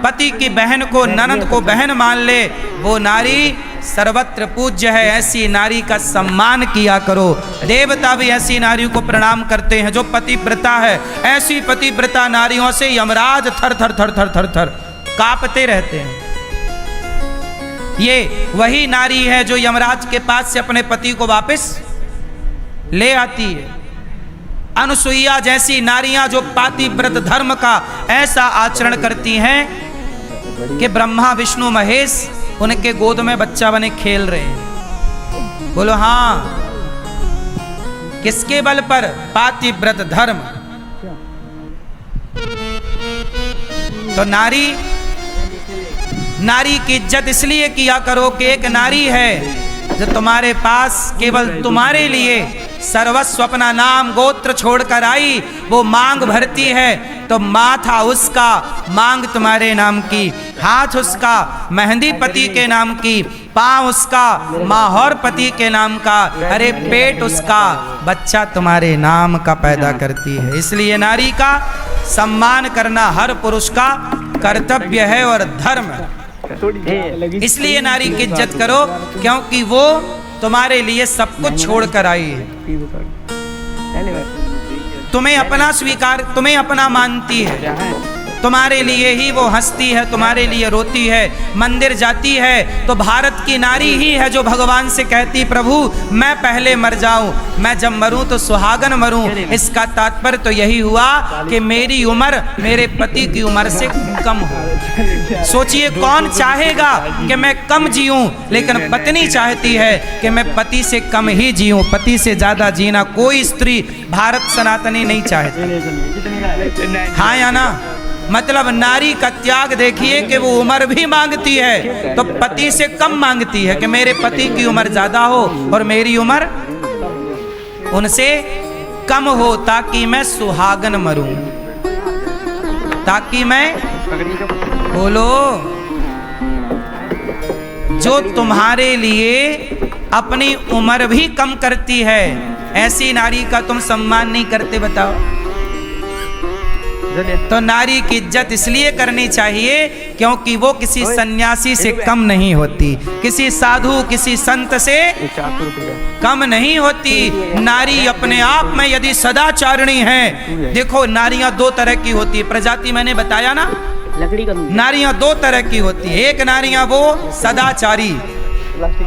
पति की बहन को, ननद को बहन मान ले, वो नारी सर्वत्र पूज्य है। ऐसी नारी का सम्मान किया करो। देवता भी ऐसी नारियों को प्रणाम करते हैं जो पतिव्रता है। ऐसी पतिव्रता नारियों से यमराज थर थर थर थर थर थर कांपते रहते हैं। ये वही नारी है जो यमराज के पास से अपने पति को वापस ले आती है। अनुसुईया जैसी नारियां जो पातिव्रत धर्म का ऐसा आचरण करती हैं कि ब्रह्मा विष्णु महेश उनके गोद में बच्चा बने खेल रहे हैं। बोलो हाँ, किसके बल पर? पातिव्रत धर्म। तो नारी की इज्जत इसलिए किया करो कि एक नारी है जो तुम्हारे पास केवल तुम्हारे लिए सर्वस्व अपना नाम गोत्र छोड़कर आई। वो मांग भरती है तो माथा उसका, मांग तुम्हारे नाम की, हाथ उसका मेहंदी पति के नाम की, पांव उसका माहौर पति के नाम का, अरे पेट उसका बच्चा तुम्हारे नाम का पैदा करती है। इसलिए नारी का सम्मान करना हर पुरुष का कर्तव्य है और धर्म है। इसलिए नारी की इज्जत करो क्योंकि वो तुम्हारे लिए सब कुछ छोड़कर आई है। तुम्हें अपना स्वीकार, तुम्हें अपना मानती है, तुम्हारे लिए ही वो हंसती है, तुम्हारे लिए रोती है, मंदिर जाती है। तो भारत की नारी ही है जो भगवान से कहती, प्रभु मैं पहले मर जाऊं, मैं जब मरूं तो सुहागन मरूं। इसका तात्पर्य तो यही हुआ कि मेरी उम्र मेरे पति की उम्र से कम हो। सोचिए कौन चाहेगा कि मैं कम जीऊं, लेकिन पत्नी चाहती है कि मैं पति से कम ही जीऊं। पति से ज्यादा जीना कोई स्त्री भारत सनातनी नहीं चाहती। हाँ या ना? मतलब नारी का त्याग देखिए कि वो उम्र भी मांगती है तो पति से कम मांगती है कि मेरे पति की उम्र ज्यादा हो और मेरी उम्र उनसे कम हो, ताकि मैं सुहागन मरूं, ताकि मैं, बोलो, जो तुम्हारे लिए अपनी उम्र भी कम करती है, ऐसी नारी का तुम सम्मान नहीं करते, बताओ। तो नारी की इज्जत इसलिए करनी चाहिए क्योंकि वो किसी सन्यासी से कम नहीं होती, किसी साधु, किसी संत से कम नहीं होती। नारी अपने आप में यदि सदाचारिणी है, देखो नारियां दो तरह की होती है, प्रजाति मैंने बताया ना, नारियां दो तरह की होती है। एक नारियां वो सदाचारी,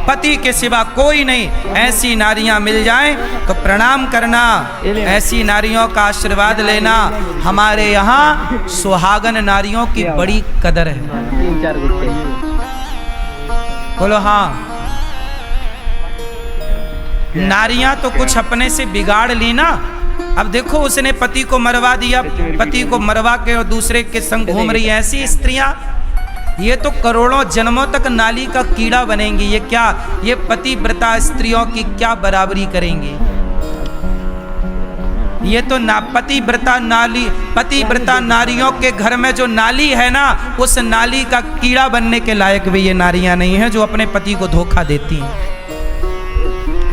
पति के सिवा कोई नहीं, ऐसी नारियां मिल जाएं तो प्रणाम करना, ऐसी नारियों का आशीर्वाद लेना। हमारे यहाँ सुहागन नारियों की बड़ी कदर है। 3-4 गुच्छे। बोलो हाँ। नारियां तो कुछ अपने से बिगाड़ ली ना। अब देखो उसने पति को मरवा दिया, पति को मरवा के और दूसरे के संग घूम रही है, ऐसी स्त्रियां ये तो करोड़ों जन्मों तक नाली का कीड़ा बनेंगी। ये क्या, ये पतिव्रता स्त्रियों की क्या बराबरी करेंगी? ये तो ना पतिव्रता नारियों के घर में जो नाली है ना, उस नाली का कीड़ा बनने के लायक भी ये नारियां नहीं हैं जो अपने पति को धोखा देती हैं।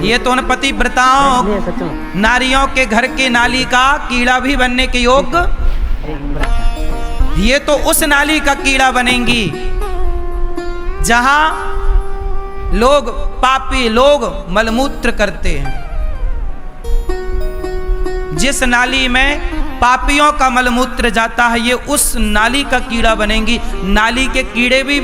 ये तो उन पतिव्रताओं नारियों के घर के नाली का कीड़ा भी बनने के योग्य, ये तो उस नाली का कीड़ा बनेंगी जहां लोग, पापी लोग मलमूत्र करते हैं। जिस नाली में पापियों का मलमूत्र जाता है, ये उस नाली का कीड़ा बनेंगी। नाली के कीड़े भी